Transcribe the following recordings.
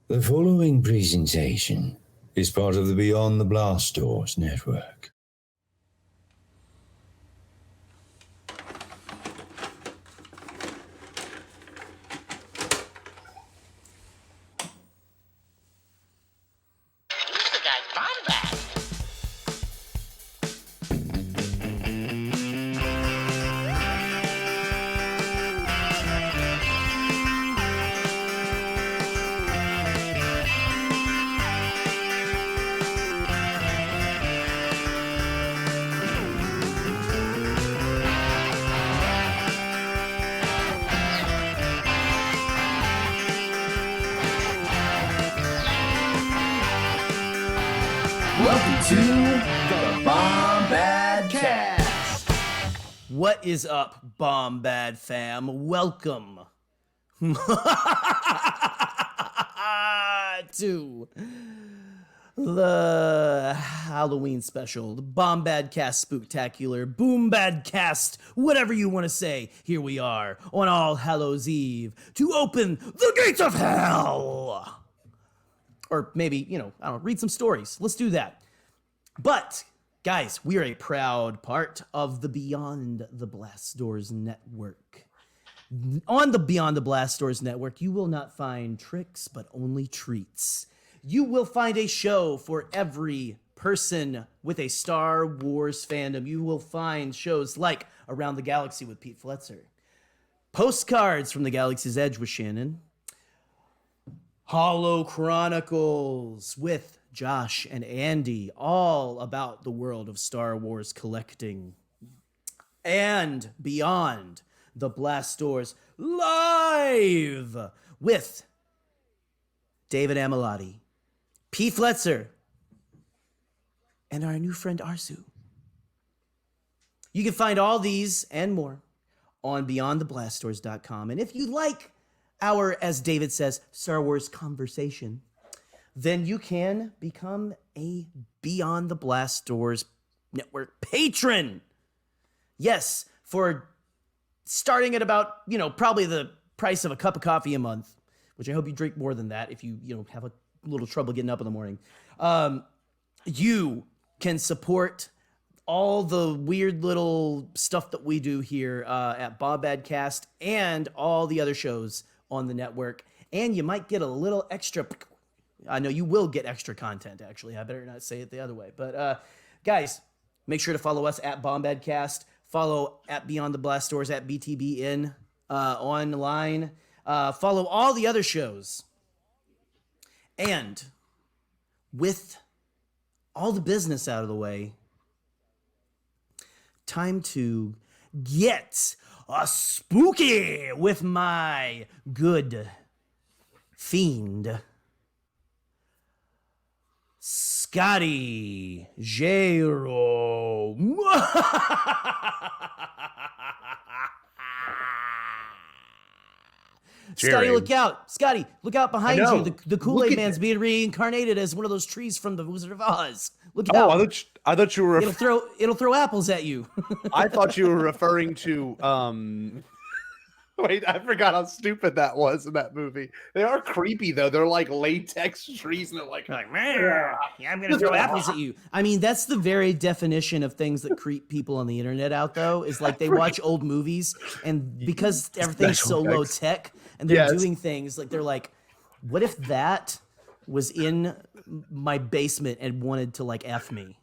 The following presentation is part of the Beyond the Blast Doors network. What is up, Bombad fam? Welcome to the Halloween special, the Bombadcast Spooktacular, Bombadcast, whatever you want to say. Here we are on All Hallows Eve to open the gates of hell. Or maybe, I don't know, read some stories. Let's do that. But guys, we are a proud part of the Beyond the Blast Doors network. On the Beyond the Blast Doors network, you will not find tricks, but only treats. You will find a show for every person with a Star Wars fandom. You will find shows like Around the Galaxy with Pete Fletzer, Postcards from the Galaxy's Edge with Shannon, Hollow Chronicles with Josh and Andy, all about the world of Star Wars collecting. And Beyond the Blast Doors live with David Amilati, Pete Fletzer, and our new friend Arsu. You can find all these and more on beyondtheblastdoors.com. And if you like our, as David says, Star Wars conversation, then you can become a Beyond the Blast Doors network patron. Yes, for starting at about, probably the price of a cup of coffee a month, which I hope you drink more than that if you, have a little trouble getting up in the morning. You can support all the weird little stuff that we do here at Bombadcast and all the other shows on the network. And you might get a little extra. I know you will get extra content, actually. I better not say it the other way. But guys, make sure to follow us at Bombadcast. Follow at Beyond the Blast Doors at BTBN online. Follow all the other shows. And with all the business out of the way, time to get spooky with my good fiend, Scotty J-Ro. Scotty, look out. Scotty, look out behind you. The Kool-Aid Man's being reincarnated as one of those trees from the Wizard of Oz. Look out. I thought you were... It'll throw apples at you. I thought you were referring to... Wait, I forgot how stupid that was in that movie. They are creepy, though. They're like latex trees, and they're like man, I'm going to throw apples at you. I mean, that's the very definition of things that creep people on the internet out, though, is like they watch old movies, and because everything's so low tech, and they're doing things, like they're like, what if that was in my basement and wanted to, like, F me?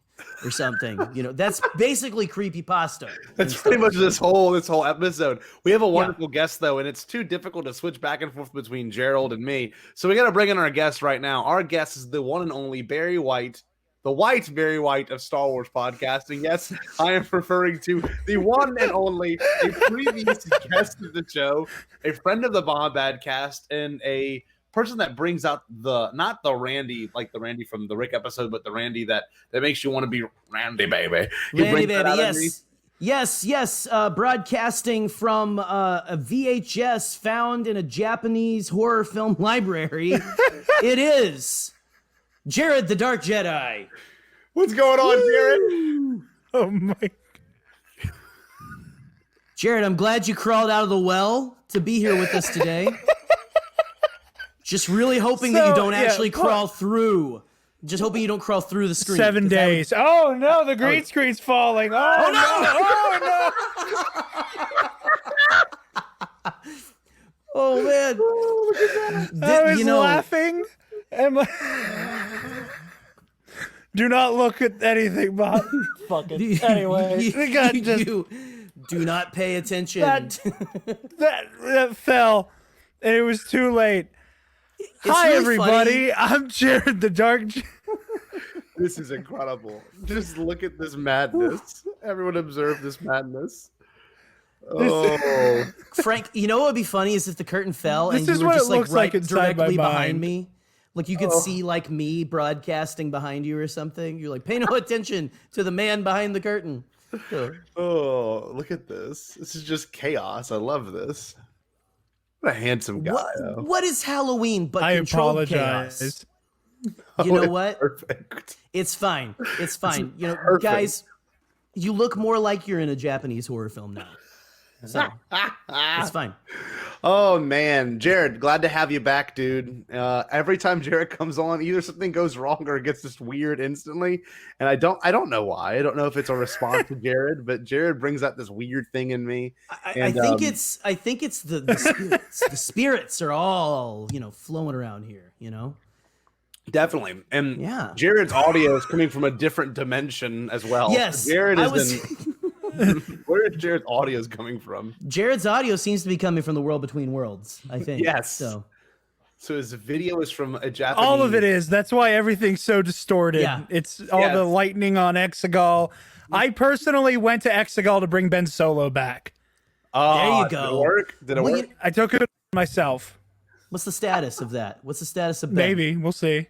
Or something, that's basically CreepyPasta. That's pretty much this whole episode. We have a wonderful guest, though, and it's too difficult to switch back and forth between Gerald and me. So we got to bring in our guest right now. Our guest is the one and only Barry White, the white Barry White of Star Wars podcasting. Yes, I am referring to the one and only, a previous guest of the show, a friend of the Bombadcast, and a person that brings out not the Randy, like the Randy from the Rick episode, but the Randy that makes you want to be Randy, baby. Randy, baby, yes. Broadcasting from a VHS found in a Japanese horror film library. It is Jared the Dark Jedi. What's going on, Jared? Oh my. Jared, I'm glad you crawled out of the well to be here with us today. Just really hoping that you don't actually crawl through. Just hoping you don't crawl through the screen. 7 days. Oh no, the green screen's falling. Oh no! Oh man! I was laughing. Do not look at anything, Bob. Fucking anyway. You do not pay attention. That fell, and it was too late. Hi, really everybody. Funny. I'm Jared the Dark. This is incredible. Just look at this madness. Everyone observe this madness. Oh, Frank, you know what would be funny is if the curtain fell and you were just like directly behind mind. me. Like you could see like me broadcasting behind you or something. You're like, pay no attention to the man behind the curtain. Oh, look at this. This is just chaos. I love this. What a handsome guy. What is Halloween but I controlled apologize. chaos? You know what? Perfect. It's fine. It's fine. You know, perfect. Guys, you look more like you're in a Japanese horror film now. So it's fine. Oh man, Jared, glad to have you back, dude. Every time Jared comes on, either something goes wrong or it gets just weird instantly, and I don't know why. I don't know if it's a response to Jared, but Jared brings out this weird thing in me. I think it's the spirits. The spirits are all flowing around here. Definitely, and yeah, Jared's audio is coming from a different dimension as well. Yes, Jared is where is Jared's audio coming from? Jared's audio seems to be coming from the world between worlds, I think. Yes. So his video is from a Japanese. All of it is. That's why everything's so distorted. Yeah. It's all the lightning on Exegol. I personally went to Exegol to bring Ben Solo back. Oh, there you go. Did it work? Did it work? I took it myself. What's the status of that? What's the status of Ben? Maybe. We'll see.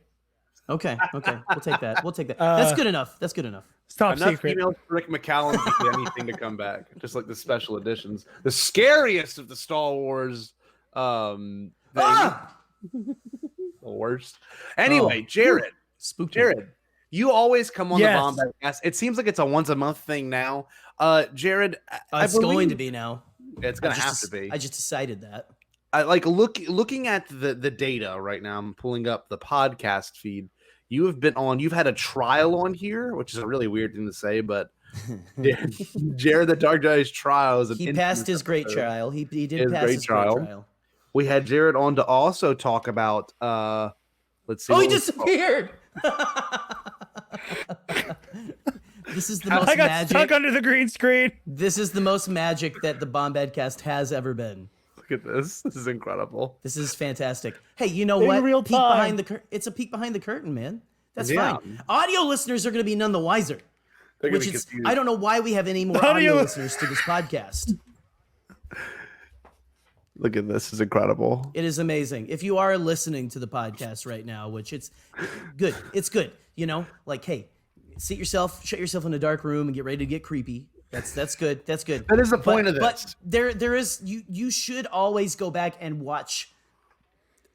Okay. We'll take that. That's good enough. That's good enough. It's top secret. Emails for Rick McCallum to get anything to come back, just like the special editions. The scariest of the Star Wars the worst. Anyway, Jared. Jared, you always come on the Bombadcast. It seems like it's a once a month thing now. Jared, it's going to be now. It's going to have to be. I just decided that. I like looking at the data right now. I'm pulling up the podcast feed. You've had a trial on here, which is a really weird thing to say, but Jared the Dark Guy's trial is he passed his great trial. He did pass his great trial. We had Jared on to also talk about let's see. Oh, he disappeared. This is the most I got magic. Stuck under the green screen. This is the most magic that the Bombadcast has ever been. Look at this. This is incredible. This is fantastic. Hey, you know what? Real peek time. behind the it's a peek behind the curtain, man. That's fine. Audio listeners are going to be none the wiser. Which is, I don't know why we have any more audio listeners to this podcast. Look at this. It's incredible. It is amazing. If you are listening to the podcast right now, which it's good. It's good. Like, hey, shut yourself in a dark room and get ready to get creepy. That's good. That's good. That is the point of this. But there is you should always go back and watch.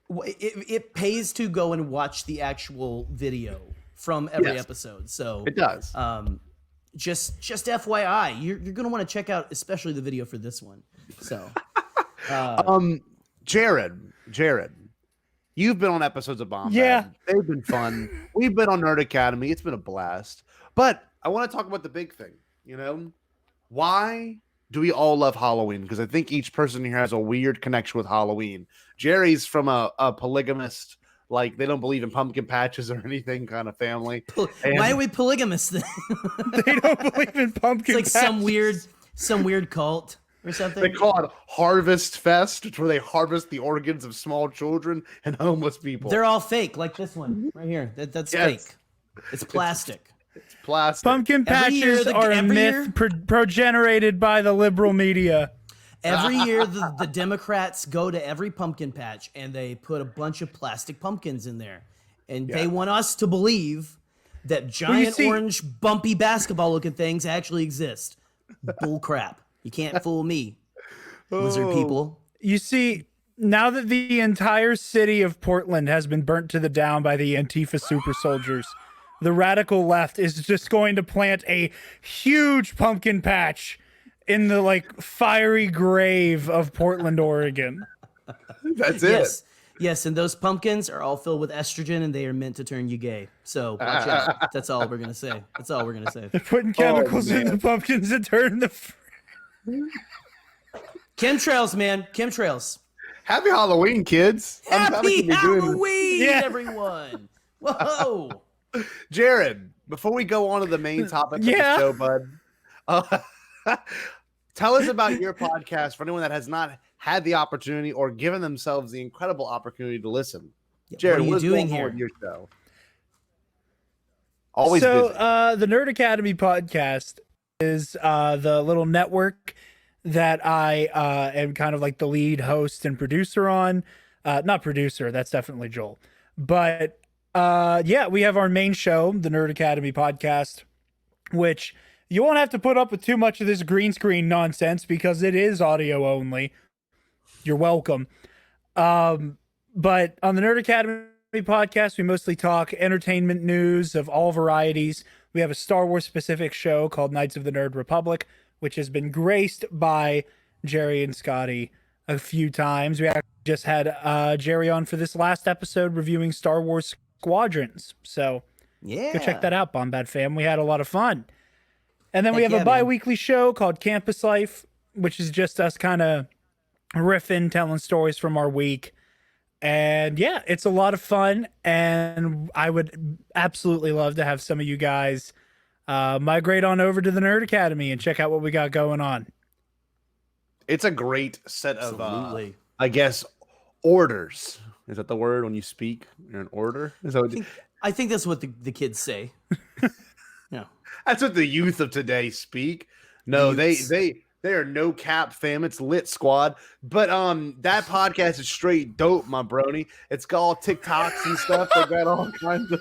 It pays to go and watch the actual video from every episode. So it does. Just FYI, you're gonna want to check out especially the video for this one. So, Jared, you've been on episodes of Bombad. Yeah, they've been fun. We've been on Nerd Academy. It's been a blast. But I want to talk about the big thing. Why do we all love Halloween? Because I think each person here has a weird connection with Halloween. Jerry's from a polygamist, like they don't believe in pumpkin patches or anything kind of family. Why are we polygamous then? They don't believe in pumpkin patches. It's like some weird cult or something. They call it Harvest Fest, where they harvest the organs of small children and homeless people. They're all fake, like this one right here. That's fake. It's plastic. It's plastic. Pumpkin patches are a myth progenerated by the liberal media. Every year, the Democrats go to every pumpkin patch and they put a bunch of plastic pumpkins in there. And they want us to believe that giant orange, bumpy basketball-looking things actually exist. Bull crap. You can't fool me, lizard people. You see, now that the entire city of Portland has been burnt to the ground by the Antifa super soldiers, the radical left is just going to plant a huge pumpkin patch in the fiery grave of Portland, Oregon. That's it. Yes, and those pumpkins are all filled with estrogen, and they are meant to turn you gay. So watch out. That's all we're gonna say. That's all we're gonna say. They're putting chemicals in the pumpkins to turn the. Chemtrails, man. Chemtrails. Happy Halloween, kids. Happy Halloween, everyone. Whoa. Jared, before we go on to the main topic of the show, bud, tell us about your podcast for anyone that has not had the opportunity or given themselves the incredible opportunity to listen. Jared, what are you doing here? With your show? Always so, busy. The Nerd Academy podcast is the little network that I am kind of like the lead host and producer on. Not producer, that's definitely Joel. But yeah, we have our main show, the Nerd Academy podcast, which you won't have to put up with too much of this green screen nonsense because it is audio only. You're welcome. But on the Nerd Academy podcast, we mostly talk entertainment news of all varieties. We have a Star Wars specific show called Knights of the Nerd Republic, which has been graced by Jerry and Scotty a few times. We actually just had Jerry on for this last episode reviewing Star Wars Squadrons. So yeah, go check that out, Bombad fam. We had a lot of fun. And then we have a bi-weekly show called Campus Life, which is just us kind of riffing, telling stories from our week. And yeah, it's a lot of fun. And I would absolutely love to have some of you guys migrate on over to the Nerd Academy and check out what we got going on. It's a great set of, I guess, orders. Is that the word when you speak? You're an order? I think that's what the kids say. Yeah. That's what the youth of today speak. No, they are no cap fam. It's lit squad. But that podcast is straight dope, my brony. It's got all TikToks and stuff. They got all kinds of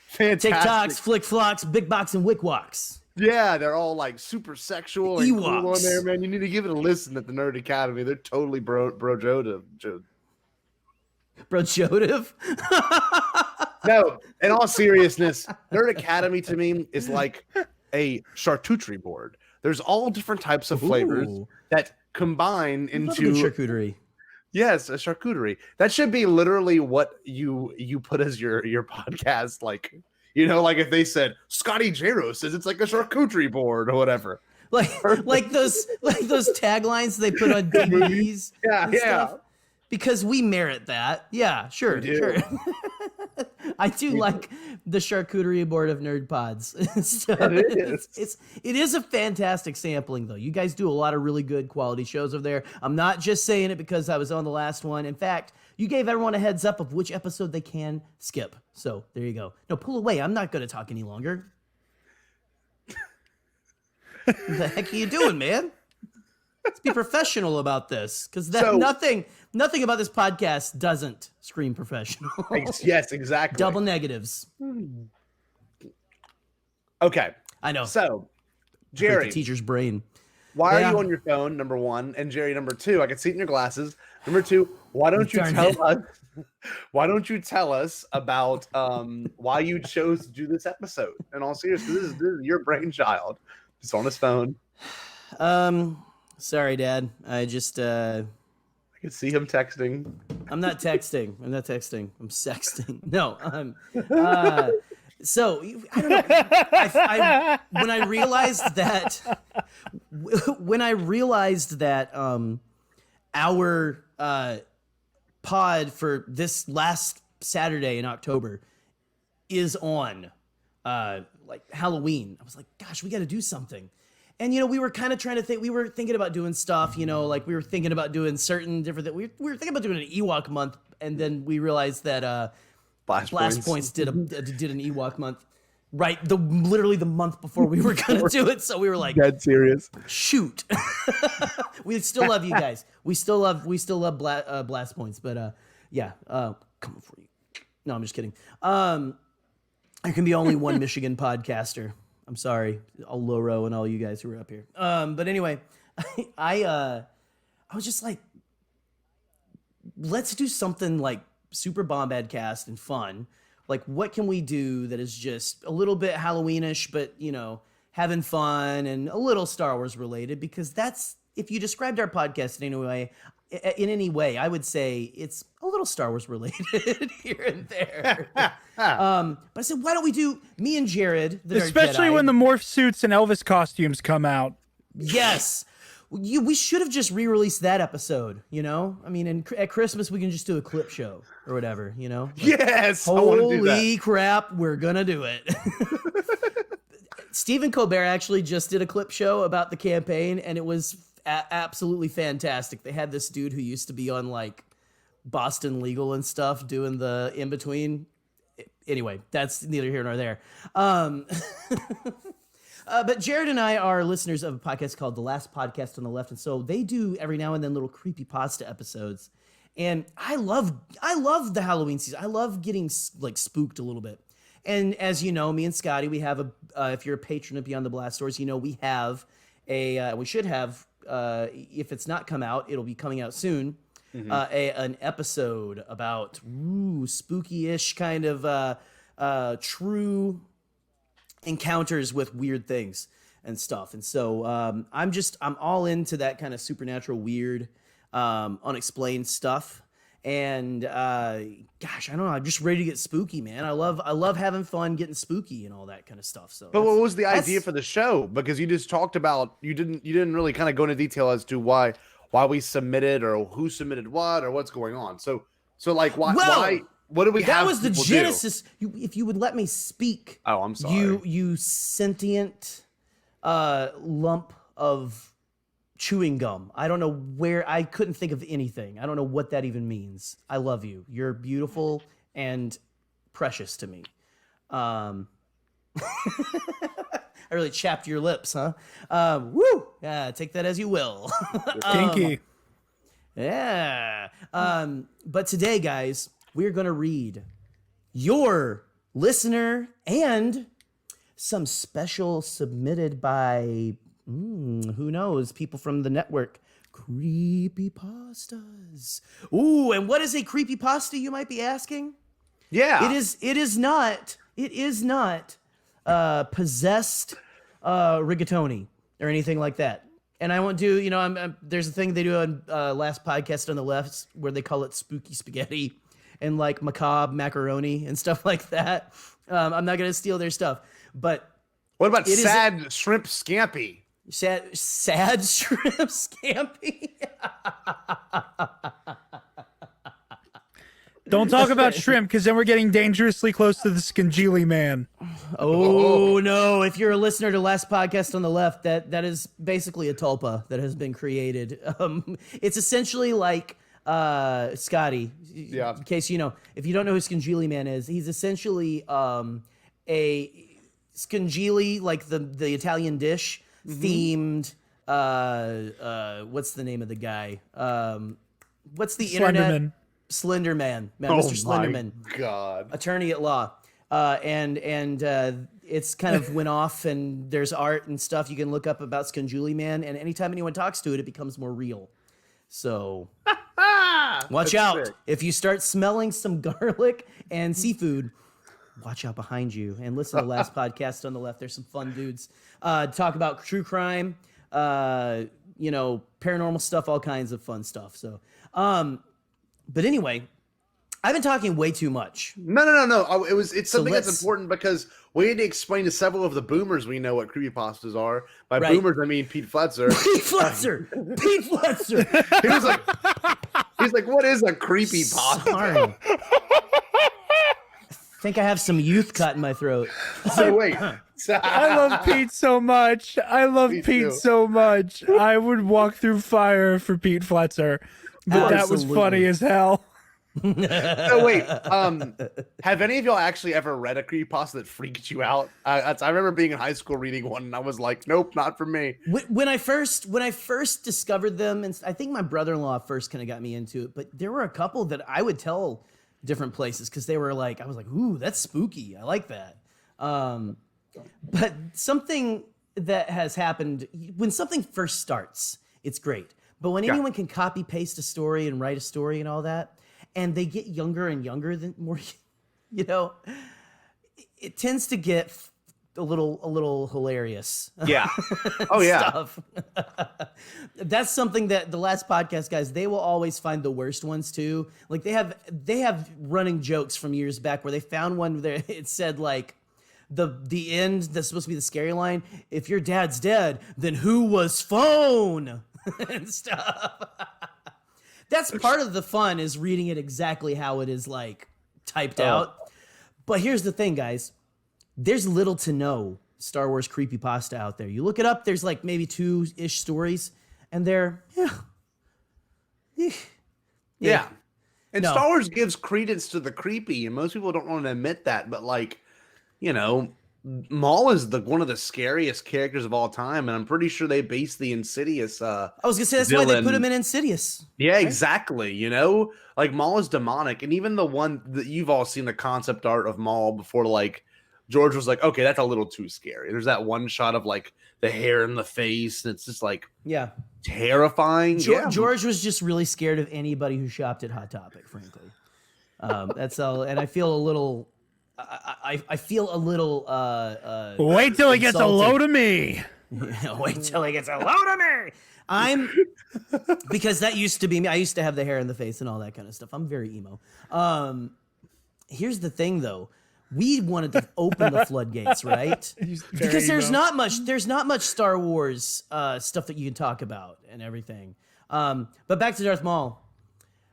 fantastic TikToks, flick flocks, big box, and wickwalks. Yeah, they're all like super sexual and cool on there, man. You need to give it a listen at the Nerd Academy. They're totally brojotive. Brojotive? No, in all seriousness, Nerd Academy to me is like a charcuterie board. There's all different types of flavors that combine into charcuterie. Yes, a charcuterie. That should be literally what you put as your podcast. Like, you know, like if they said Scotty Jaro says it's like a charcuterie board or whatever. Like those taglines they put on DVDs. Yeah. Stuff. Because we merit that. Yeah, sure. I do like the charcuterie board of nerd pods. So it is a fantastic sampling, though. You guys do a lot of really good quality shows over there. I'm not just saying it because I was on the last one. In fact, you gave everyone a heads up of which episode they can skip. So there you go. No, pull away. I'm not going to talk any longer. What the heck are you doing, man? Let's be professional about this, because nothing about this podcast doesn't scream professional. Yes, exactly. Double negatives. Okay. I know. So, Jerry, the teacher's brain. Why are you on your phone? Number one, and Jerry, number two. I can see it in your glasses. Number two, why don't you tell us? Why don't you tell us about why you chose to do this episode? In all seriousness, this is your brainchild. Just on his phone. Sorry, Dad. I just I can see him texting. I'm not texting. I'm sexting. No. So I don't know. When I realized that our pod for this last Saturday in October is on like Halloween, I was like, gosh, we got to do something. And, you know, we were kind of trying to think, we were thinking about doing stuff, you know, like we were thinking about doing certain different things. We were thinking about doing an Ewok month. And then we realized that Blast Points did an Ewok month, right? Literally the month before we were going to do it. So we were like, dead serious. Shoot. We still love you guys. We still love Blast Points. But yeah, coming for you. No, I'm just kidding. There can be only one Michigan podcaster. I'm sorry, all Loro and all you guys who are up here. But anyway, I was just like, let's do something like super Bombadcast and fun. Like, what can we do that is just a little bit Halloweenish, but, you know, having fun and a little Star Wars related? Because that's, if you described our podcast in any way, in any way. I would say it's a little Star Wars related here and there. But I said, why don't we do me and Jared, especially when the morph suits and Elvis costumes come out. Yes. We should have just re-released that episode, you know? I mean, at Christmas, we can just do a clip show or whatever, you know? Like, yes! I want to do that. Holy crap, we're going to do it. Stephen Colbert actually just did a clip show about the campaign, and it was absolutely fantastic. They had this dude who used to be on, like, Boston Legal and stuff doing the in-between. Anyway, that's neither here nor there. But Jared and I are listeners of a podcast called The Last Podcast on the Left, and so they do every now and then little creepypasta episodes. And I love the Halloween season. I love getting like spooked a little bit. And as you know, me and Scotty, we have if you're a patron of Beyond the Blast Doors, you know we have we should have if it's not come out, it'll be coming out soon. An episode about spooky-ish kind of true encounters with weird things and stuff. And so I'm all into that kind of supernatural, weird, unexplained stuff. And gosh, I don't know, I'm just ready to get spooky, man. I love having fun, getting spooky and all that kind of stuff. So but what was the idea for the show? Because you just talked about you didn't really kind of go into detail as to why we submitted or who submitted what or what's going on. So like why what do we have? That was the genesis. If you would let me speak. Oh, I'm sorry. You sentient lump of chewing gum. I don't know where. I couldn't think of anything. I don't know what that even means. I love you. You're beautiful and precious to me. I really chapped your lips, huh? Woo! Yeah, take that as you will. Kinky. Yeah. But today, guys, we're going to read your listener and some special submitted by, who knows, people from the network, creepypastas. Ooh, and what is a creepypasta, you might be asking? Yeah. It is not possessed rigatoni or anything like that. And I won't do, you know, there's a thing they do on Last Podcast on the Left where they call it spooky spaghetti and like macabre macaroni and stuff like that. I'm not going to steal their stuff, but what about sad shrimp scampi? Sad shrimp scampi? Don't talk about shrimp, because then we're getting dangerously close to the Skangili man. Oh, no. If you're a listener to Last Podcast on the Left, that is basically a tulpa that has been created. It's essentially like Scotty, yeah. In case you know, if you don't know who Skangili Man is, he's essentially a Skangili, like the Italian dish, themed. What's the name of the guy? What's the internet? Slenderman, Mr. Slenderman. My God. Attorney at law. And it's kind of went off, and there's art and stuff you can look up about Skangili Man, and anytime anyone talks to it, it becomes more real. So watch out. Sick. If you start smelling some garlic and seafood, watch out behind you and listen to Last Podcast on the Left. There's some fun dudes. Talk about true crime, you know, paranormal stuff, all kinds of fun stuff. So, but anyway, I've been talking way too much. No. It's something that's important because we need to explain to several of the boomers we know what creepypastas are. By boomers, I mean Pete Fletzer. Pete Fletzer. He's like, what is a creepypasta? Sorry. I think I have some youth cut in my throat. So wait. I love Pete so much. I would walk through fire for Pete Fletzer. But that was funny as hell. So wait, have any of y'all actually ever read a creepypasta that freaked you out? I remember being in high school reading one, and I was like, nope, not for me. When I first discovered them, and I think my brother-in-law first kind of got me into it, but there were a couple that I would tell different places because they were like, I was like, ooh, that's spooky. I like that. But something that has happened when something first starts, it's great. But when anyone can copy paste a story and write a story and all that, and they get younger and younger, the more, you know, it tends to get little hilarious. Yeah. Oh yeah. Stuff. That's something that the last podcast guys, they will always find the worst ones too. Like they have running jokes from years back where they found one there. It said like the end that's supposed to be the scary line. If your dad's dead, then who was phone and stuff. That's part of the fun is reading it exactly how it is like typed out. But here's the thing, guys. There's little to no Star Wars creepypasta out there. You look it up, there's like maybe 2-ish stories, and they're, Yeah. And No. Star Wars gives credence to the creepy, and most people don't want to admit that, but like, you know, Maul is one of the scariest characters of all time, and I'm pretty sure they based the Insidious I was gonna say that's why they put him in Insidious. Yeah, exactly. You know, like Maul is demonic, and even the one that you've all seen the concept art of Maul before, like George was like, okay, that's a little too scary. There's that one shot of like the hair in the face, and it's just like terrifying. George was just really scared of anybody who shopped at Hot Topic, frankly. That's all, and I feel a little. I feel a little. Wait till he gets a insulted. load of me. Wait till he gets a load of me. Because that used to be me. I used to have the hair in the face and all that kind of stuff. I'm very emo. Here's the thing, though. We wanted to open the floodgates, right? Because there's not much Star Wars stuff that you can talk about and everything. But back to Darth Maul.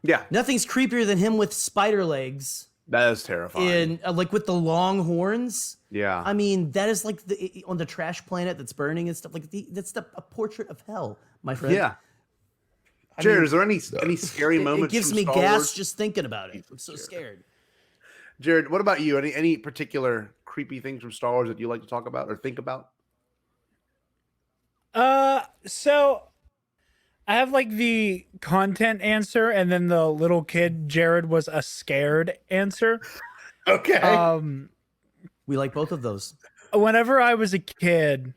Yeah, Nothing's creepier than him with spider legs. that is terrifying. Like with the long horns. Yeah, I mean, that is like on the trash planet that's burning and stuff. Like that's a portrait of hell, my friend. yeah. Jared, is there any scary moments? It gives from me Star gas Wars? just thinking about it. I'm so scared. Jared, what about you? Any particular creepy things from Star Wars that you like to talk about or think about? So I have like the content answer, and then the little kid Jared was a scared answer. Okay. We like both of those. Whenever I was a kid,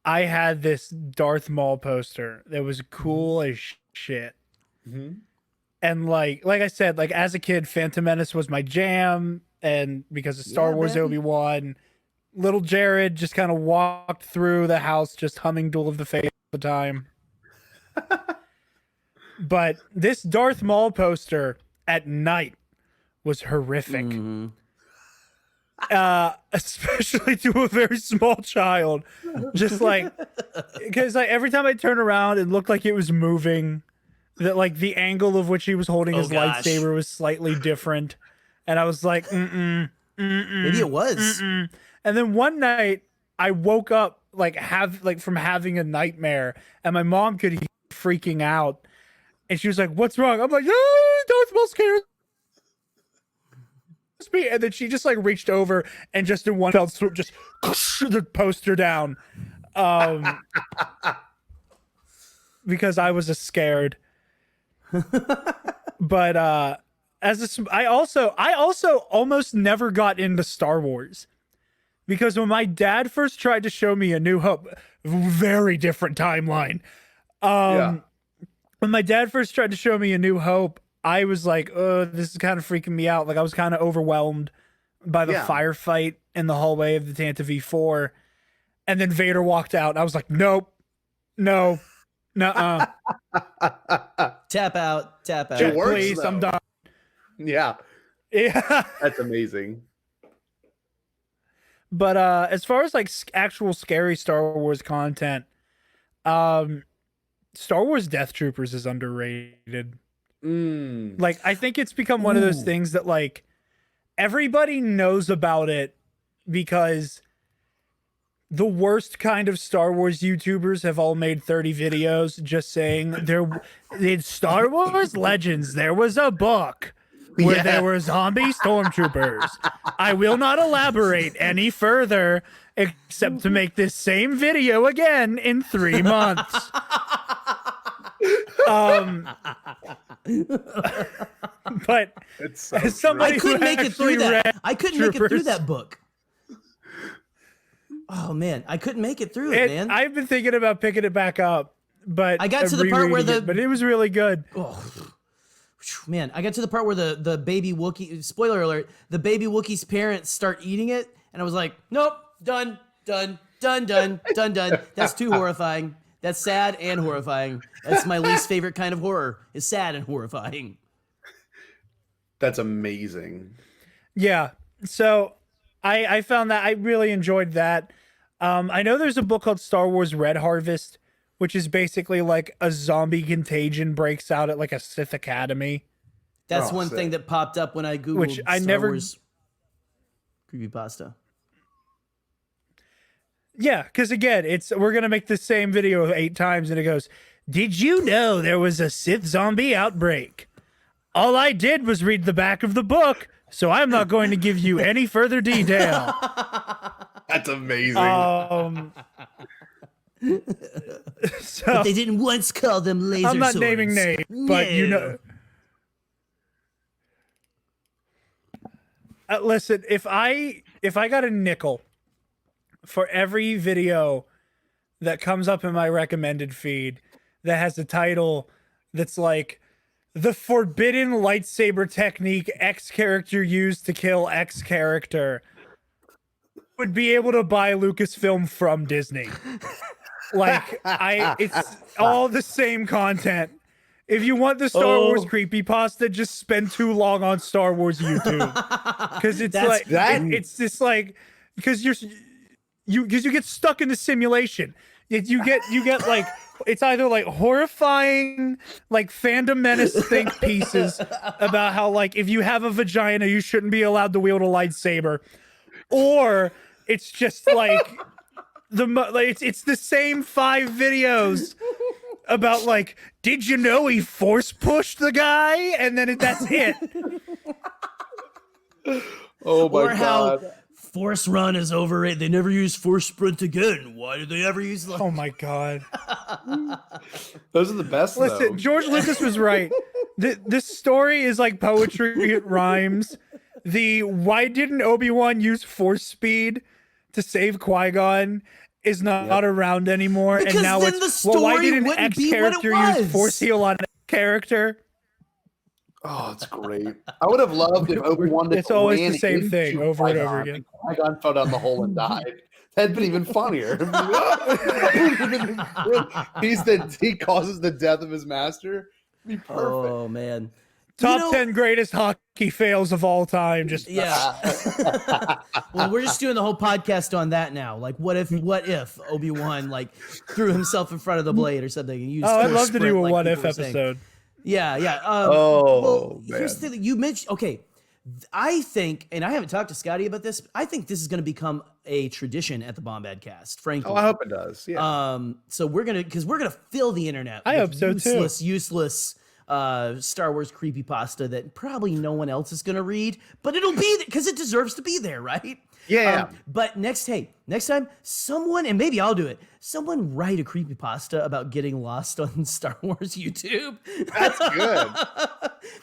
I had this Darth Maul poster that was cool as shit. Mm-hmm. And like I said, like as a kid, Phantom Menace was my jam, and because of Star Wars man. Obi-Wan, little Jared just kind of walked through the house just humming Duel of the Fates all the time. But this Darth Maul poster at night was horrific. Mm-hmm. Especially to a very small child. Just like, because like every time I turn around, it looked like it was moving. That like the angle of which he was holding his lightsaber was slightly different, and I was like, maybe it was. And then one night I woke up from having a nightmare, and my mom could hear freaking out, and she was like, "What's wrong?" I'm like, "Oh, Darth Maul scared me," and then she just like reached over and just in one fell swoop just the poster down, because I was scared. But I also almost never got into Star Wars, because when my dad first tried to show me A New Hope, very different timeline. When my dad first tried to show me A New Hope, I was like, "Oh, this is kind of freaking me out." Like I was kind of overwhelmed by the firefight in the hallway of the Tantive V4, and then Vader walked out, and I was like, "Nope, no." Nuh-uh. Tap out. Check, works, please, though. I'm done. Yeah. That's amazing. But as far as like actual scary Star Wars content, Star Wars Death Troopers is underrated. Like I think it's become one of those things that like everybody knows about it, because the worst kind of Star Wars YouTubers have all made 30 videos just saying in Star Wars Legends, there was a book where there were zombie stormtroopers. I will not elaborate any further except to make this same video again in 3 months. But as somebody I couldn't who make it through actually that. read I couldn't make it through Troopers- that book. Oh man, I couldn't make it through it, man. I've been thinking about picking it back up, but I got to the part where but it was really good. Oh, man, I got to the part where the baby Wookiee, spoiler alert, the baby Wookiee's parents start eating it, and I was like, nope, Done. That's too horrifying. That's sad and horrifying. That's my least favorite kind of horror, is sad and horrifying. That's amazing. Yeah. So I found that I really enjoyed that. I know there's a book called Star Wars Red Harvest, which is basically like a zombie contagion breaks out at like a Sith Academy. That's one thing that popped up when I Googled Which I Star never... Wars creepypasta. Yeah, because again, we're gonna make the same video 8 times, and it goes, "Did you know there was a Sith zombie outbreak? All I did was read the back of the book, so I'm not going to give you any further detail." That's amazing. So, But they didn't once call them laser I'm not swords. naming names, but you know. Listen, if I got a nickel for every video that comes up in my recommended feed that has a title that's like "The Forbidden Lightsaber Technique X character used to kill X character," would be able to buy Lucasfilm from Disney. Like, it's all the same content. If you want the Star Wars creepypasta, just spend too long on Star Wars YouTube, because it's it's just like, because you get stuck in the simulation. You get like, it's either like horrifying like Fandom Menace think pieces about how like if you have a vagina you shouldn't be allowed to wield a lightsaber, or it's just like it's the same 5 videos about like, did you know he force pushed the guy, and then that's it. Oh my Or how God. Force Run is overrated. They never use Force Sprint again. Why did they ever use Oh my God. Those are the best. Listen, though. George Lucas was right. This story is like poetry. It rhymes. Why didn't Obi-Wan use force speed to save Qui-Gon is not around anymore. Because and now then it's, the well, why story didn't wouldn't X be what it character was. use force heal on X character? Oh, it's great. I would have loved if Obi-Wan It's always the ran same thing into over and over Qui-Gon, again. and Qui-Gon fell down the hole and died. That'd been even funnier. He causes the death of his master. It'd be perfect. Oh man. Top 10 greatest hockey fails of all time. Just Yeah. Well, we're just doing the whole podcast on that now. Like, what if Obi-Wan like threw himself in front of the blade or something and used? I'd force love to sprint do a like what if people were saying. episode. Yeah. Here's the thing. You mentioned, okay, I think, and I haven't talked to Scotty about this, I think this is going to become a tradition at the Bombadcast, frankly. Oh, I hope it does. Yeah. So we're going to fill the internet I with hope so, too. useless Star Wars creepypasta that probably no one else is going to read, but it'll be there because it deserves to be there, right? Yeah. But next time, someone, and maybe I'll do it, someone write a creepypasta about getting lost on Star Wars YouTube. That's good.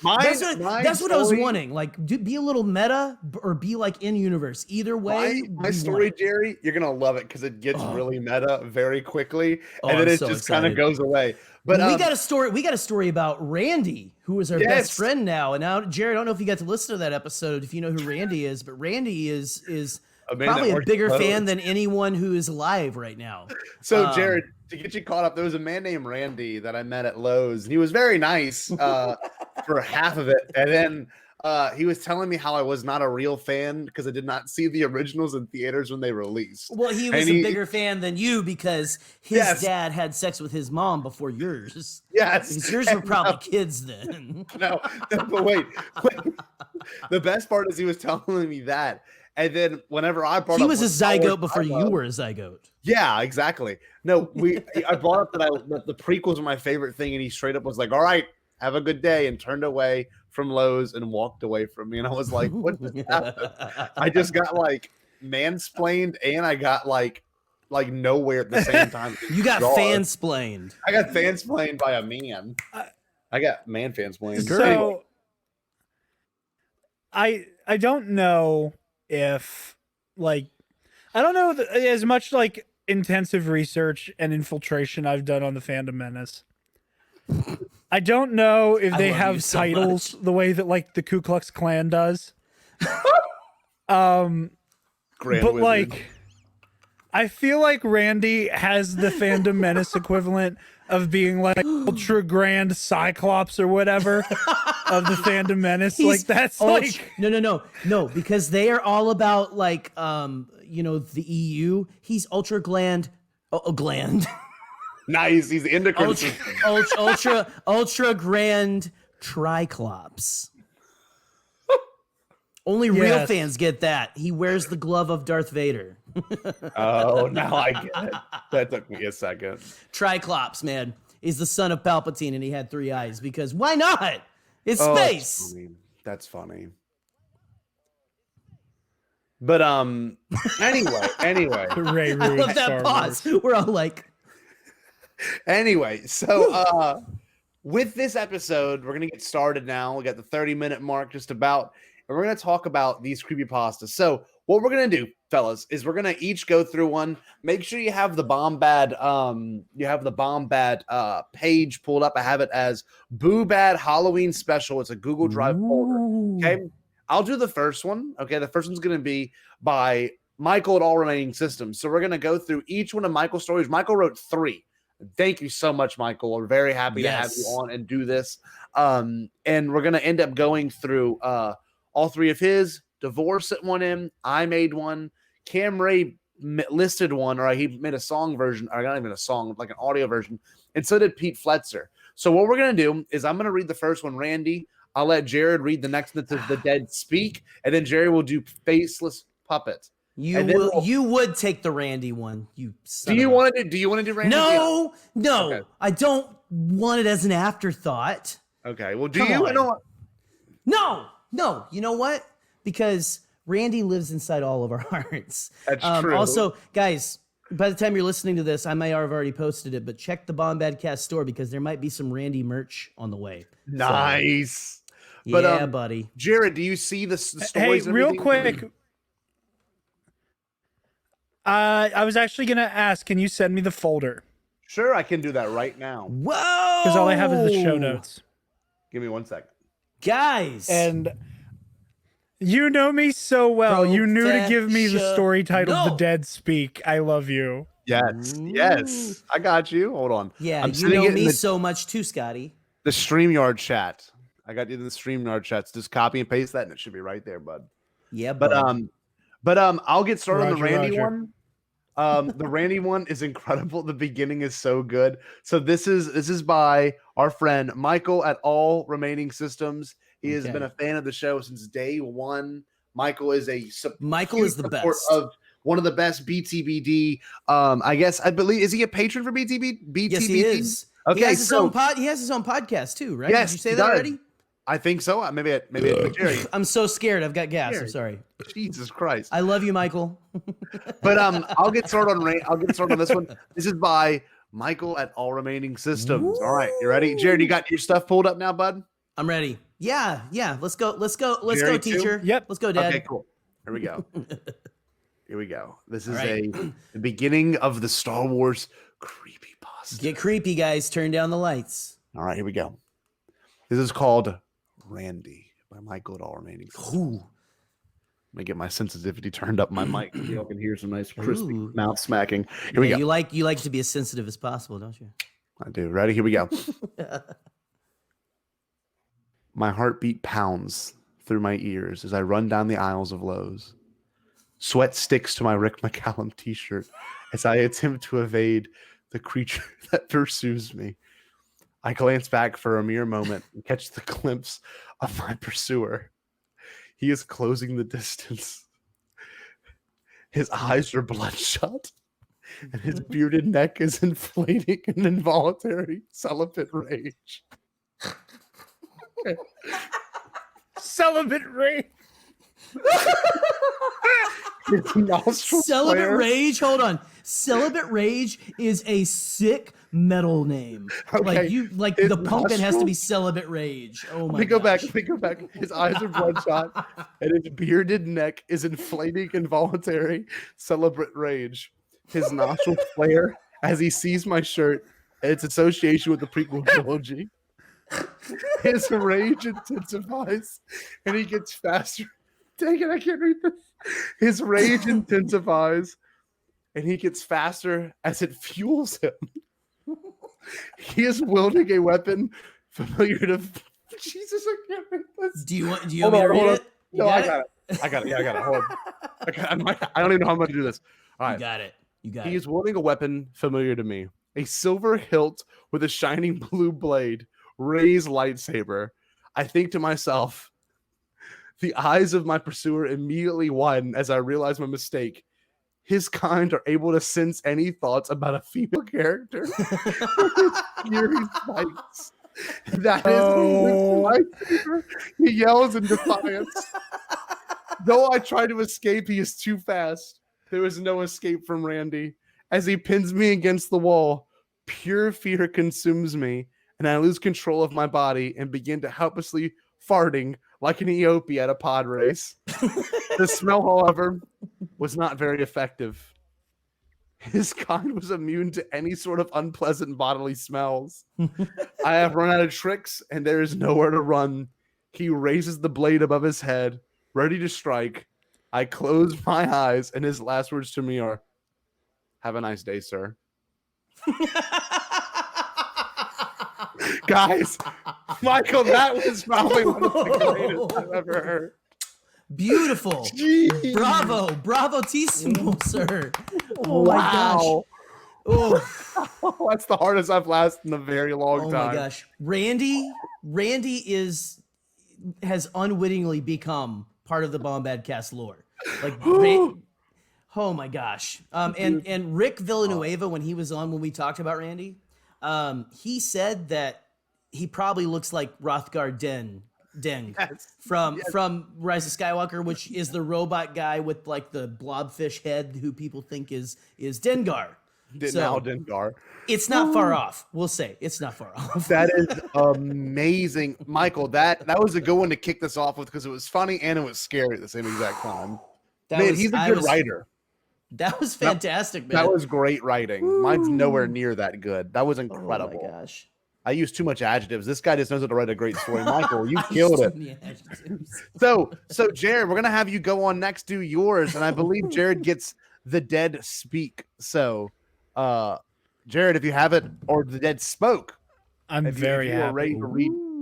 That's what I was wanting. Like, be a little meta or be like in universe. Either way. My story, Jerry, you're going to love it because it gets really meta very quickly. And then I'm it so just kind of excited. goes away. But we got a story about Randy, who is our Yes. best friend now. And now, Jared, I don't know if you got to listen to that episode, if you know who Randy is, but Randy is man probably that a works bigger close. fan than anyone who is alive right now. So, Jared, to get you caught up, there was a man named Randy that I met at Lowe's, and he was very nice for half of it. And then he was telling me how I was not a real fan because I did not see the originals in theaters when they released. Well, he was a bigger fan than you because his dad had sex with his mom before yours. Yes. Because yours were probably kids then. No, but wait. The best part is he was telling me that. And then whenever I brought He up was a what Star Wars zygote before I you love- were a zygote. Yeah, exactly. No, I brought up that the prequels were my favorite thing, and he straight up was like, "All right, have a good day," and turned away from Lowe's and walked away from me. And I was like, "What just happened?" I just got like mansplained, and I got like nowhere at the same time. You got Jaws. fansplained. I got fansplained by a man. I got man fansplained. So I don't know if like I don't know as much like intensive research and infiltration I've done on the Fandom Menace. I don't know if they love you have so titles much. the way that like the Ku Klux Klan does. Grand But Wizard. like I feel like Randy has the Fandom Menace equivalent of being like Ultra Grand Cyclops or whatever of the Fandom Menace. Like that's like no, because they are all about like the EU. He's Ultra Gland. Gland. Nice. He's endocrine. Ultra Grand Triclops. Only real fans get that. He wears the glove of Darth Vader. Oh, now I get it. That took me a second. Triclops, man. He's the son of Palpatine, and he had 3 eyes because why not? It's space. That's funny. But anyway. Ray I love that pause. We're all like. Anyway, so with this episode, we're gonna get started now. We got the 30-minute mark just about. And we're going to talk about these creepypastas. So what we're going to do, fellas, is we're going to each go through one. Make sure you have the Bombad page pulled up. I have it as Boo Bad Halloween Special. It's a Google Drive folder. Okay. I'll do the first one. Okay. The first one's going to be by Michael at All Remaining Systems. So we're going to go through each one of Michael's stories. Michael wrote 3. Thank you so much, Michael. We're very happy to have you on and do this. And we're going to end up going through, all 3 of his. Divorce at one end. I made one. Cam Ray listed one, or he made a song version, or not even a song, like an audio version. And so did Pete Fletzer. So what we're going to do is I'm going to read the first one, Randy. I'll let Jared read the next one to The Dead Speak. And then Jerry will do Faceless Puppet. You would take the Randy one. Do you want to do Randy? No. Okay. I don't want it as an afterthought. Okay. Well, do you? No, you know what? Because Randy lives inside all of our hearts. That's true. Also, guys, by the time you're listening to this, I may have already posted it, but check the Bombadcast store because there might be some Randy merch on the way. Nice. So, but, buddy. Jared, do you see the stories? Hey, real quick. I was actually going to ask, can you send me the folder? Sure, I can do that right now. Whoa! Because all I have is the show notes. Give me 1 second. Guys, and you know me so well. You knew to give me the story titled The Dead Speak. I love you. Yes. I got you. Hold on. Yeah, you know me so much too, Scotty. The StreamYard chat. I got you in the StreamYard chats. Just copy and paste that, and it should be right there, bud. Yeah, but I'll get started on the Randy one. The Randy one is incredible. The beginning is so good. So this is by our friend Michael at All Remaining Systems. He has been a fan of the show since day one. Michael is the best of one of the best BTBD. I believe, is he a patron for BTBD? Yes, he is. Okay, he has his own podcast too, right? Yes, did you say that already? I think so. Maybe Jerry. I'm so scared. I've got gas. I'm sorry. Jesus Christ. I love you, Michael. But I'll get started on this one. This is by Michael at All Remaining Systems. Ooh. All right, you ready? Jared, you got your stuff pulled up now, bud? I'm ready. Yeah. Let's go, Jerry, teacher. Too? Yep. Let's go, Dad. Okay, cool. Here we go. This is the beginning of the Star Wars creepypasta. Get creepy, guys. Turn down the lights. All right, here we go. This is called Randy by Michael at All Remaining Systems. Ooh. Let me get my sensitivity turned up my mic so y'all can hear some nice crispy mouth smacking. Here we go. You like to be as sensitive as possible, don't you? I do. Ready? Here we go. My heartbeat pounds through my ears as I run down the aisles of Lowe's. Sweat sticks to my Rick McCallum t-shirt as I attempt to evade the creature that pursues me. I glance back for a mere moment and catch the glimpse of my pursuer. He is closing the distance. His eyes are bloodshot, and his bearded neck is inflating in involuntary celibate rage. Celibate rage. Celibate rage. Hold on. Celibate rage is a sick metal name. Okay. The pumpkin has to be celibate rage. Oh my god. Let me go back. His eyes are bloodshot, and his bearded neck is inflating involuntary celibate rage. His nostrils flare as he sees my shirt and its association with the prequel trilogy. His rage intensifies, and he gets faster. Dang it, I can't read this. His rage intensifies, and he gets faster as it fuels him. He is wielding a weapon familiar to Jesus. I can't read this. Do you want me to read it? You No, I got got it. I got it. Yeah, I got it. Hold on. I don't even know how I'm going to do this. All right. You got it. You got He it. is wielding a weapon familiar to me. A silver hilt with a shining blue blade. Ray's lightsaber. I think to myself, the eyes of my pursuer immediately widen as I realize my mistake. His kind are able to sense any thoughts about a female character. Fury fights. That is lightsaber. He yells in defiance. Though I try to escape, he is too fast. There is no escape from Randy. As he pins me against the wall, pure fear consumes me, and I lose control of my body and begin to helplessly farting like an Eopie at a pod race. The smell, however, was not very effective. His kind was immune to any sort of unpleasant bodily smells. I have run out of tricks, and there is nowhere to run. He raises the blade above his head, ready to strike. I close my eyes, and his last words to me are, "Have a nice day, sir." Guys, Michael, that was probably one of the greatest I've ever heard. Beautiful. Jeez. Bravotissimo, sir. Oh my gosh. Wow. Oh. That's the hardest I've laughed in a very long time. Oh my gosh. Randy has unwittingly become part of the Bombadcast lore. Like oh my gosh. And Rick Villanueva, when he was on, when we talked about Randy, he said that he probably looks like Hrothgar Deng from Rise of Skywalker, which is the robot guy with like the blobfish head who people think is Dengar. Dengar. It's not far off. We'll say it's not far off. That is amazing, Michael. That was a good one to kick this off with because it was funny and it was scary at the same exact time. He's a good writer. That was fantastic, man. That was great writing. Mine's nowhere near that good. That was incredible. Oh my gosh. I use too much adjectives. This guy just knows how to write a great story. Michael, you killed it. So Jared, we're gonna have you go on next, do yours, and I believe Jared gets the dead speak. So, Jared, if you have it, or the dead spoke, I'm very happy.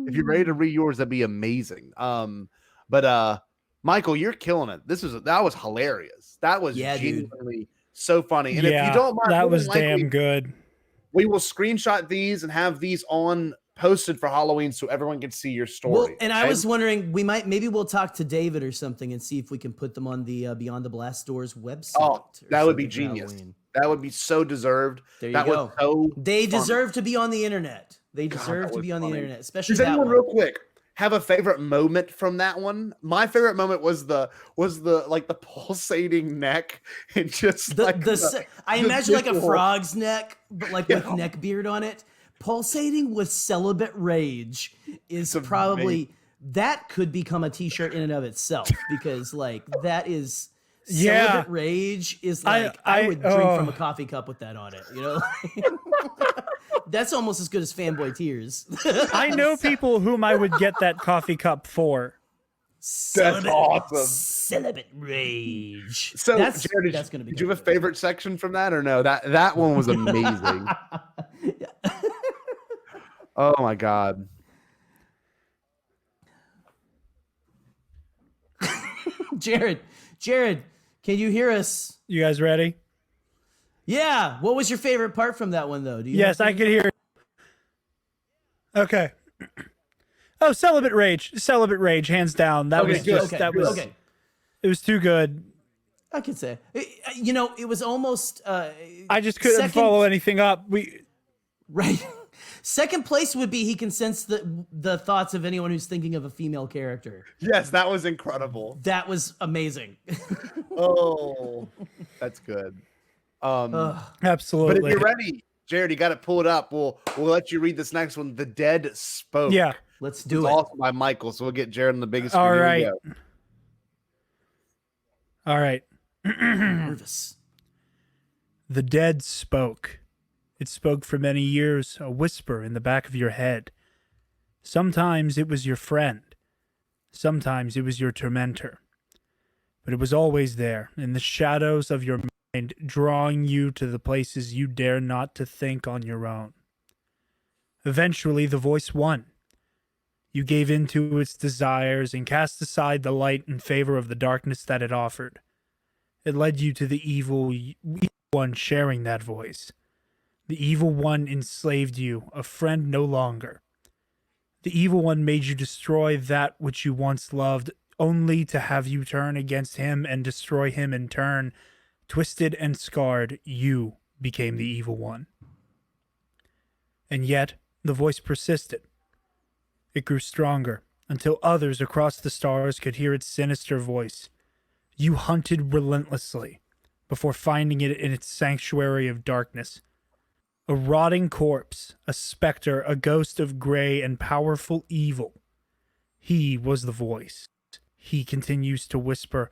If you're ready to read yours, that'd be amazing. But Michael, you're killing it. That was hilarious. That was genuinely so funny. And if you don't mind, that was damn good. We will screenshot these and have these posted for Halloween so everyone can see your story. Well, and I was wondering, maybe we'll talk to David or something and see if we can put them on the Beyond the Blast Doors website. Oh, that would be genius. That would be so deserved. There you go. They deserve to be on the internet. They deserve to be on the internet, especially Does anyone real quick have a favorite moment from that one? My favorite moment was the like the pulsating neck and just I imagine like a frog's neck, but like with neck beard on it. Pulsating with celibate rage is probably that could become a t-shirt in and of itself because like that is celibate rage is like I would drink from a coffee cup with that on it, you know. That's almost as good as fanboy tears. I know people whom I would get that coffee cup for. That's awesome. Celibate rage. So, that's Jared, gonna be. Did you have a favorite section from that or no? That one was amazing. Oh my god. Jared, can you hear us? You guys ready? Yeah. What was your favorite part from that one, though? Yes, I could hear. Okay. Oh, celibate rage, hands down. That was just okay. It was too good. I could say, you know, it was almost. I just couldn't follow anything up. Right. Second place would be he can sense the thoughts of anyone who's thinking of a female character. Yes, that was incredible. That was amazing. Oh, that's good. Absolutely. But if you're ready, Jared, you got to pull it up. We'll let you read this next one. The Dead Spoke. Yeah, let's do it. Also by Michael, so we'll get Jared on the biggest screen. All right. Nervous. The dead spoke. It spoke for many years, a whisper in the back of your head. Sometimes it was your friend. Sometimes it was your tormentor. But it was always there, in the shadows of your drawing you to the places you dare not to think on your own. Eventually, the voice won. You gave in to its desires and cast aside the light in favor of the darkness that it offered. It led you to the evil one sharing that voice. The evil one enslaved you, a friend no longer. The evil one made you destroy that which you once loved, only to have you turn against him and destroy him in turn. Twisted and scarred, you became the evil one. And yet, the voice persisted. It grew stronger, until others across the stars could hear its sinister voice. You hunted relentlessly, before finding it in its sanctuary of darkness. A rotting corpse, a specter, a ghost of gray and powerful evil. He was the voice. He continues to whisper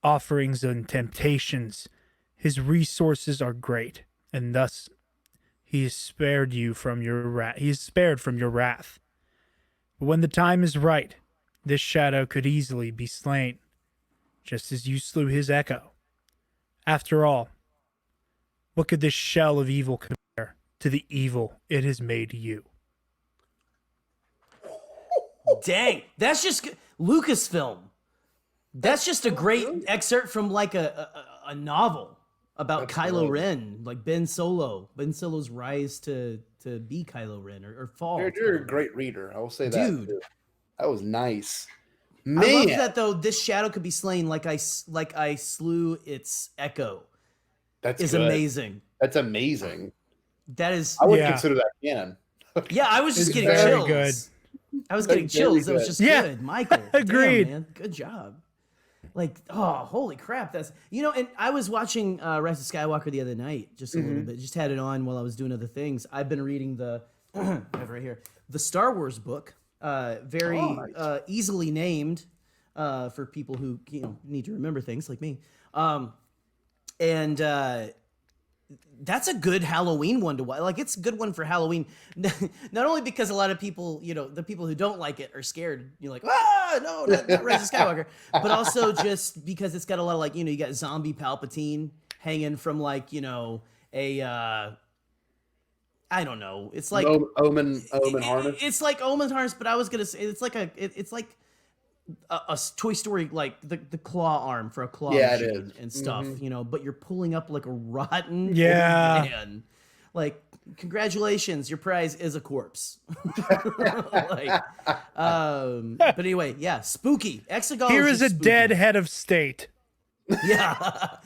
offerings and temptations. His resources are great, and thus he is spared you from your wrath. He is spared from your wrath. But when the time is right, this shadow could easily be slain, just as you slew his echo. After all, what could this shell of evil compare to the evil it has made you? Dang, that's just Lucasfilm. That's just a great excerpt from like a novel about Kylo Ren, like Ben Solo's rise to be Kylo Ren or fall. You're a great reader. I will say that. Dude. Too. That was nice. Man. I love that though. This shadow could be slain like I slew its echo. That's is good. Amazing. That's amazing. That is. I would consider that canon. Yeah, I was just getting very chills. good. I was getting chills. That was just good, Michael. Agreed. Damn, man. Good job. Like, oh, holy crap. That's, and I was watching Rise of Skywalker the other night, just a little bit, just had it on while I was doing other things. I've been reading the, I have right here, the Star Wars book, very easily named for people who, need to remember things like me. And that's a good Halloween one to watch. Like, it's a good one for Halloween. Not only because a lot of people, the people who don't like it are scared. You're like, no, not Rise of Skywalker. But also just because it's got a lot of, like, you got zombie Palpatine hanging from, like, I don't know. It's like Omen harness. It's like Omen harness, but I was gonna say it's like a Toy Story, like the claw arm for a claw machine and stuff, but you're pulling up like a rotten old man. Like, congratulations, your prize is a corpse. But anyway, spooky. Exegol. Here is a dead head of state. Yeah.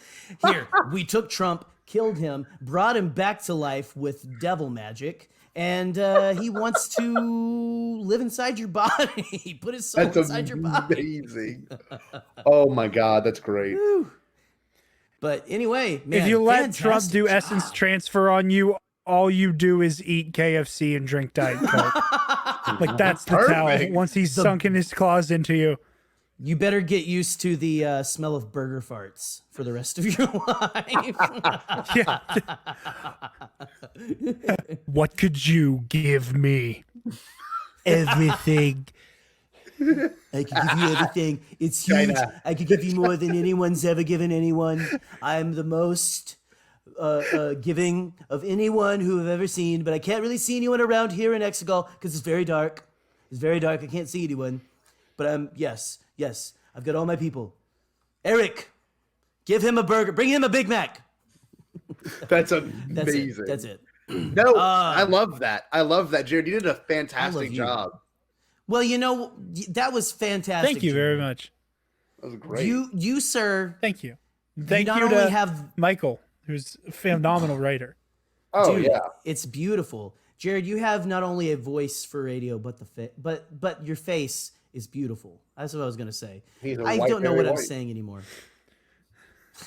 Here, we took Trump, killed him, brought him back to life with devil magic, and he wants to live inside your body. Put his soul inside your body. Amazing. Oh my God, that's great. Whew. But anyway, man, if you let Trump do essence transfer on you, all you do is eat KFC and drink Diet Coke. Like, that's the tell. Once he's sunken his claws into you. You better get used to the smell of burger farts for the rest of your life. What could you give me? Everything. I can give you everything. It's huge. I could give you more than anyone's ever given anyone. I'm the most giving of anyone who I've ever seen, but I can't really see anyone around here in Exegol because it's very dark. It's very dark. I can't see anyone. But yes, I've got all my people. Eric, give him a burger. Bring him a Big Mac. That's amazing. That's it. No, I love that. Jared. You did a fantastic job. Well, that was fantastic. Thank you very much. That was great. You, sir. Thank you. Thank you to Michael, who's a phenomenal writer. Oh, dude, yeah. It's beautiful. Jared, you have not only a voice for radio, but your face is beautiful. That's what I was going to say. I don't know what I'm saying anymore.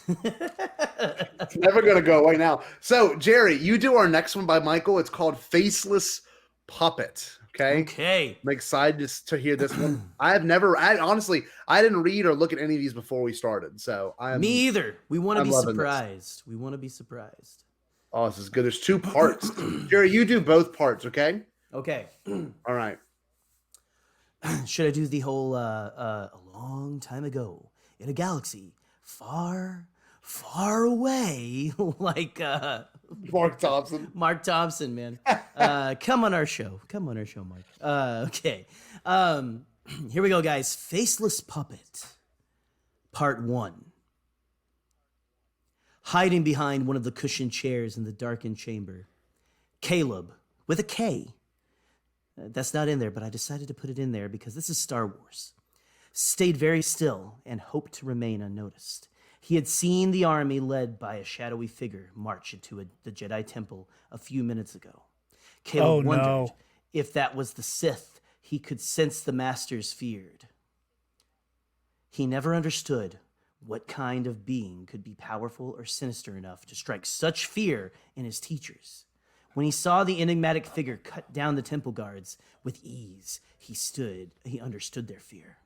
It's never going to go away now. So, Jerry, you do our next one by Michael. It's called Faceless Puppet. Okay. I'm excited to hear this one. Honestly, I didn't read or look at any of these before we started. So Me either. We want to be surprised. We want to be surprised. Oh, this is good. There's 2 parts. Jerry, you do both parts, okay? Okay. All right. Should I do the whole a long time ago in a galaxy far, far away, like Mark Thompson. Mark Thompson, man. Come on our show. Come on our show, Mark. Okay. Here we go, guys. Faceless Puppet, Part 1. Hiding behind one of the cushioned chairs in the darkened chamber, Caleb, with a K. That's not in there, but I decided to put it in there because this is Star Wars. Stayed very still and hoped to remain unnoticed. He had seen the army led by a shadowy figure march into the Jedi Temple a few minutes ago. Caleb wondered if that was the Sith he could sense the Masters feared. He never understood what kind of being could be powerful or sinister enough to strike such fear in his teachers. When he saw the enigmatic figure cut down the temple guards with ease, he understood their fear.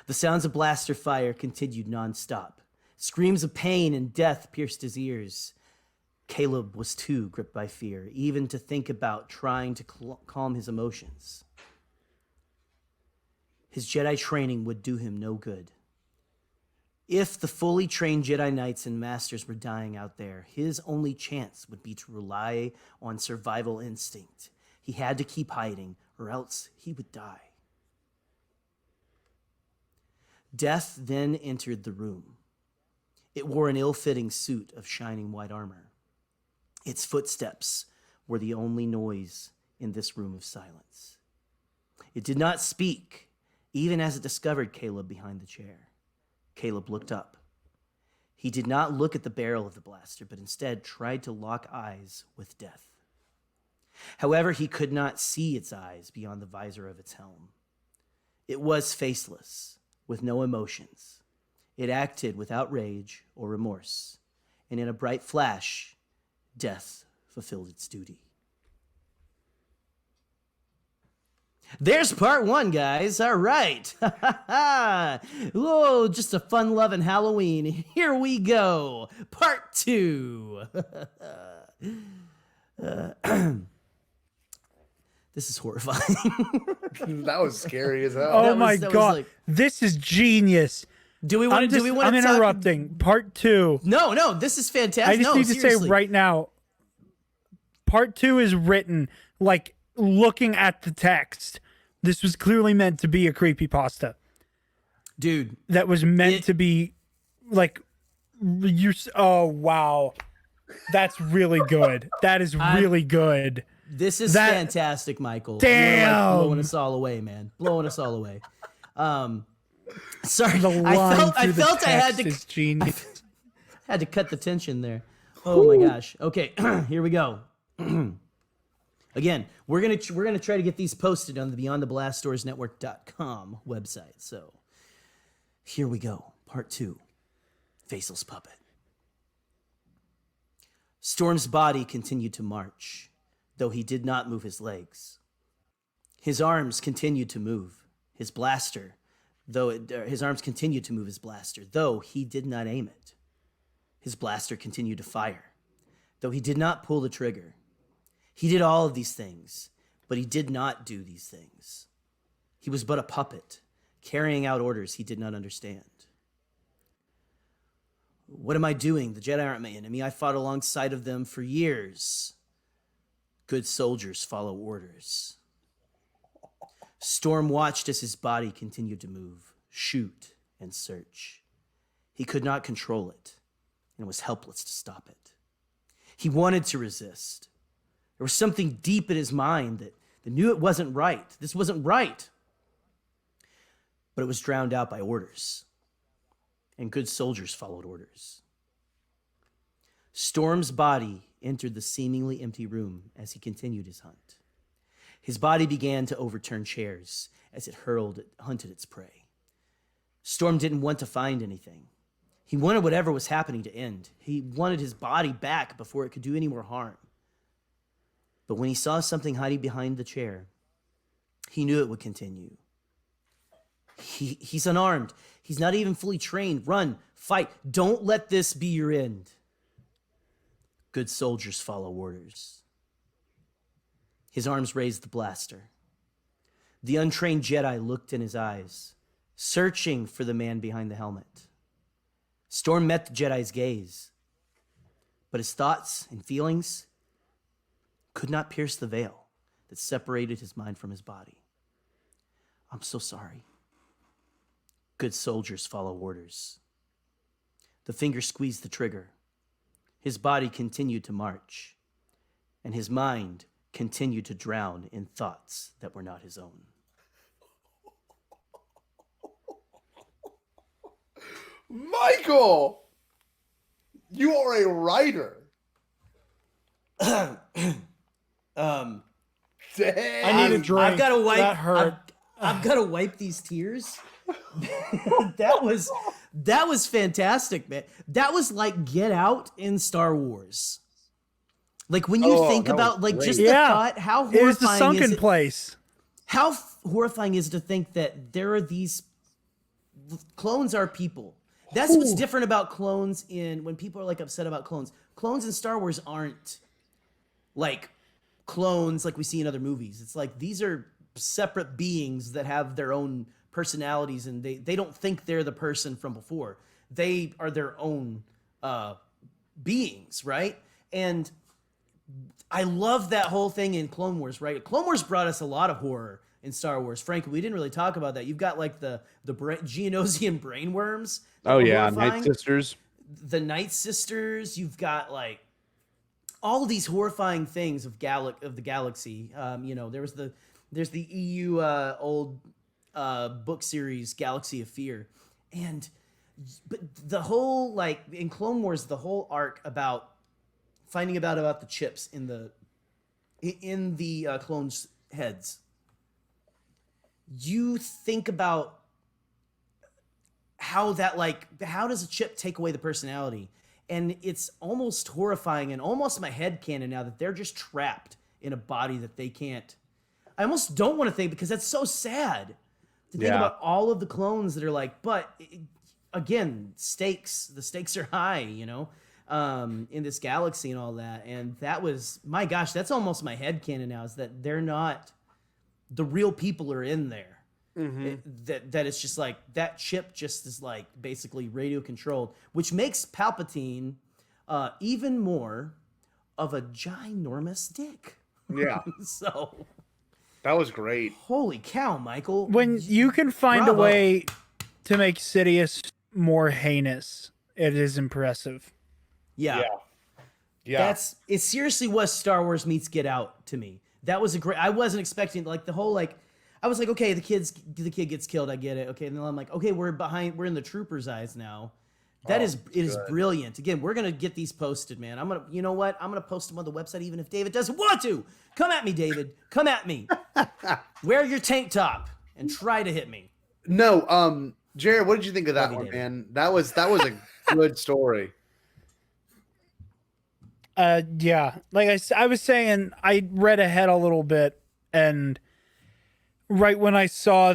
The sounds of blaster fire continued nonstop. Screams of pain and death pierced his ears. Caleb was too gripped by fear, even to think about trying to calm his emotions. His Jedi training would do him no good. If the fully trained Jedi Knights and Masters were dying out there, his only chance would be to rely on survival instinct. He had to keep hiding, or else he would die. Death then entered the room. It wore an ill-fitting suit of shining white armor. Its footsteps were the only noise in this room of silence. It did not speak, even as it discovered Caleb behind the chair. Caleb looked up. He did not look at the barrel of the blaster, but instead tried to lock eyes with death. However, he could not see its eyes beyond the visor of its helm. It was faceless, with no emotions. It acted without rage or remorse, and in a bright flash, death fulfilled its duty. There's part 1, guys. All right. Whoa, just a fun-loving Halloween. Here we go. Part 2. This is horrifying. That was scary as hell. Oh my God. This is genius. Do we want to I'm interrupting. Part 2. No, this is fantastic. I just need to say right now, part 2 is written like looking at the text. This was clearly meant to be a creepypasta. Dude. That was meant to be like oh wow. That's really good. That is really good. This is fantastic, Michael. Damn. You're like blowing us all away, man. Blowing us all away. Sorry, I felt I had to. Genius. I had to cut the tension there. Oh my gosh. Okay, here we go. Again, we're gonna try to get these posted on the BeyondTheBlastDoorsNetwork.com website. So here we go. Part 2. Faceless Puppet. Storm's body continued to march, though he did not move his legs. His arms continued to move his blaster, though he did not aim it. His blaster continued to fire, though he did not pull the trigger. He did all of these things, but he did not do these things. He was but a puppet, carrying out orders he did not understand. What am I doing? The Jedi aren't my enemy. I fought alongside of them for years. Good soldiers follow orders. Storm watched as his body continued to move, shoot, and search. He could not control it and was helpless to stop it. He wanted to resist. There was something deep in his mind that knew it wasn't right. This wasn't right. But it was drowned out by orders. And good soldiers followed orders. Storm's body entered the seemingly empty room as he continued his hunt. His body began to overturn chairs as it hunted its prey. Storm didn't want to find anything. He wanted whatever was happening to end. He wanted his body back before it could do any more harm. But when he saw something hiding behind the chair, he knew it would continue. He's unarmed. He's not even fully trained. Run, fight. Don't let this be your end. Good soldiers follow orders. His arms raised the blaster. The untrained Jedi looked in his eyes, searching for the man behind the helmet. Storm met the Jedi's gaze, but his thoughts and feelings could not pierce the veil that separated his mind from his body. I'm so sorry. Good soldiers follow orders. The finger squeezed the trigger. His body continued to march, and his mind continued to drown in thoughts that were not his own. Michael, you are a writer. I Damn. need a drink. I've got to wipe. That hurt. I've got to wipe these tears. that was fantastic, man. That was like Get Out in Star Wars. Like when you think about like just the thought, how it was the horrifying sunken is it? place. How horrifying is it to think that there are these clones are people? That's what's different about clones in when people are like upset about clones. Clones in Star Wars aren't like clones like we see in other movies. It's like these are separate beings that have their own personalities, and they don't think they're the person from before. They are their own beings, right? And I love that whole thing in Clone Wars, right? Clone Wars brought us a lot of horror in Star Wars. Frankly, we didn't really talk about that. You've got like the Geonosian brainworms. Oh yeah, horrifying. Night Sisters. The Night Sisters. You've got like all these horrifying things of the galaxy. You know, there's the EU old book series Galaxy of Fear, but the whole like in Clone Wars, the whole arc about finding about the chips in the clones' heads. You think about how does a chip take away the personality? And it's almost horrifying and almost my headcanon now that they're just trapped in a body that they can't. I almost don't want to think because that's so sad to think about all of the clones that are like, but again, the stakes are high, you know, in this galaxy and all that. And that was, my gosh, that's almost my headcanon now is that they're not, the real people are in there. Mm-hmm. That it's just like that chip just is like basically radio controlled, which makes Palpatine even more of a ginormous dick. Yeah. So that was great. Holy cow, Michael. When you can find a way to make Sidious more heinous, it is impressive. Yeah. It seriously was Star Wars meets Get Out to me. That was I wasn't expecting like the whole like I was like, okay, the kid gets killed, I get it. Okay, and then I'm like, okay, we're in the trooper's eyes now. It is brilliant. Again, we're gonna get these posted, man. You know what? I'm gonna post them on the website even if David doesn't want to. Come at me, David. Come at me. Wear your tank top and try to hit me. No, Jared, what did you think of that one, David. man? That was a good story. Yeah, like I was saying, I read ahead a little bit, and right when I saw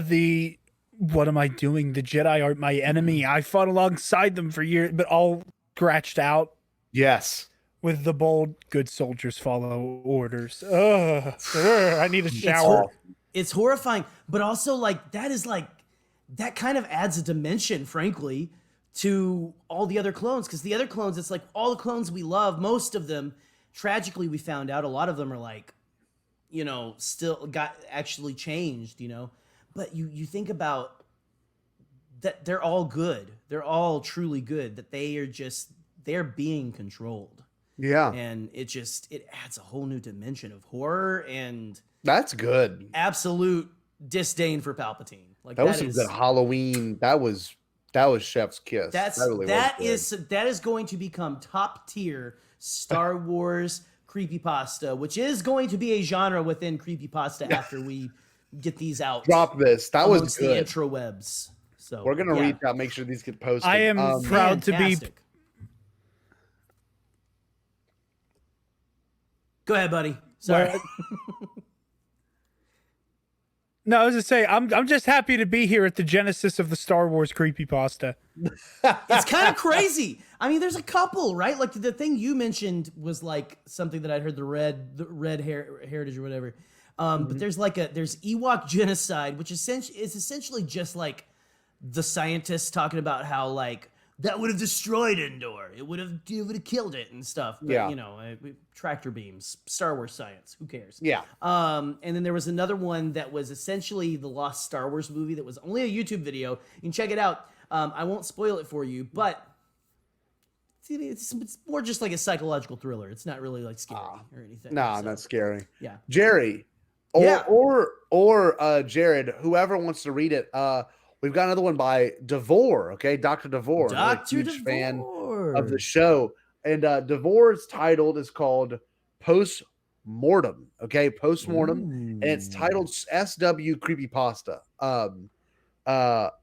what am I doing? The Jedi aren't my enemy. I fought alongside them for years, but all scratched out. Yes. With the bold, good soldiers follow orders. I need a shower. It's horrifying, but also like that kind of adds a dimension, frankly, to all the other clones. Because the other clones, it's like all the clones we love, most of them, tragically, we found out a lot of them are like, you know, still got actually changed, you know. But you think about that they're all good. They're all truly good. That they're being controlled. Yeah. And it adds a whole new dimension of horror and that's good. Absolute disdain for Palpatine. Like that was some good Halloween. That was Chef's kiss. That is going to become top tier Star Wars creepypasta, which is going to be a genre within creepypasta after we get these out. Drop this. That was good. The intrawebs. So we're gonna reach out, make sure these get posted. I am proud to be. Go ahead, buddy. Sorry. No, I was just saying, I'm just happy to be here at the genesis of the Star Wars creepypasta. It's kind of crazy. I mean, there's a couple, right? Like the thing you mentioned was like something that I'd heard the red heritage or whatever. But there's Ewok genocide, which is essentially just like the scientists talking about how like that would have destroyed Endor. It would have killed it and stuff. But, Yeah. you know, tractor beams, Star Wars science. Who cares? Yeah. And then there was another one that was essentially the lost Star Wars movie that was only a YouTube video. You can check it out. I won't spoil it for you, but it's more just like a psychological thriller. It's not really like scary or anything. Nah, so, not scary. Yeah. Jerry, or Jared, whoever wants to read it. We've got another one by Devore. Okay, Dr. Devore, another huge fan of the show, and Devore's title is called Post-Mortem. Okay, Post-Mortem, and it's titled SW CreepyPasta.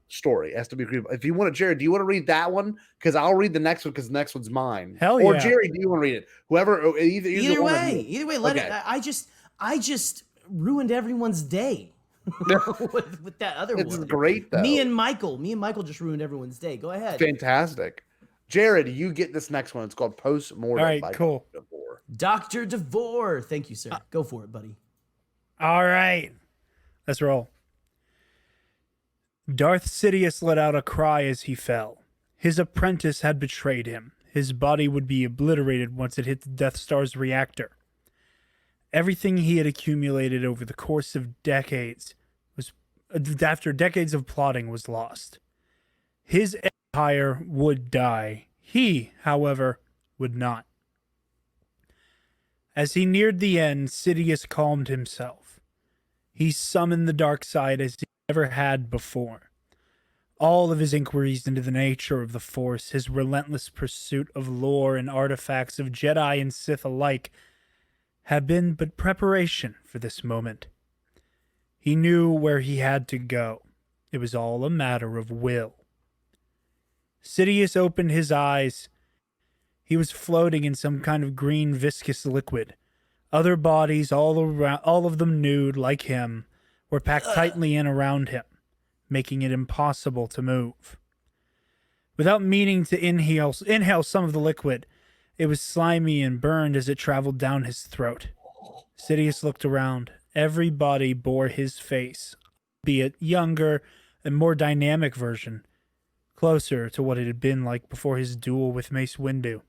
Story SW Creepy. If you want to, Jared, do you want to read that one? Because I'll read the next one because the next one's mine. Hell yeah. Or Jerry, do you want to read it? Whoever, either way, let it. I just ruined everyone's day with that other one. It's great though. Me and Michael just ruined everyone's day. Go ahead. Fantastic. Jared, you get this next one. It's called Post-Mortem. All right, by cool. Dr. Devore. Thank you, sir. Go for it, buddy. All right. Let's roll. Darth Sidious let out a cry as he fell. His apprentice had betrayed him. His body would be obliterated once it hit the Death Star's reactor. Everything he had accumulated over the course of decades after decades of plotting was lost. His empire would die. He, however, would not. As he neared the end, Sidious calmed himself. He summoned the dark side as he never had before. All of his inquiries into the nature of the Force, his relentless pursuit of lore and artifacts of Jedi and Sith alike, had been but preparation for this moment. He knew where he had to go. It was all a matter of will. Sidious opened his eyes. He was floating in some kind of green viscous liquid. Other bodies, all of them nude like him, were packed tightly in around him, making it impossible to move. Without meaning to inhale some of the liquid, it was slimy and burned as it traveled down his throat. Sidious looked around. Every body bore his face, albeit younger and more dynamic version, closer to what it had been like before his duel with Mace Windu.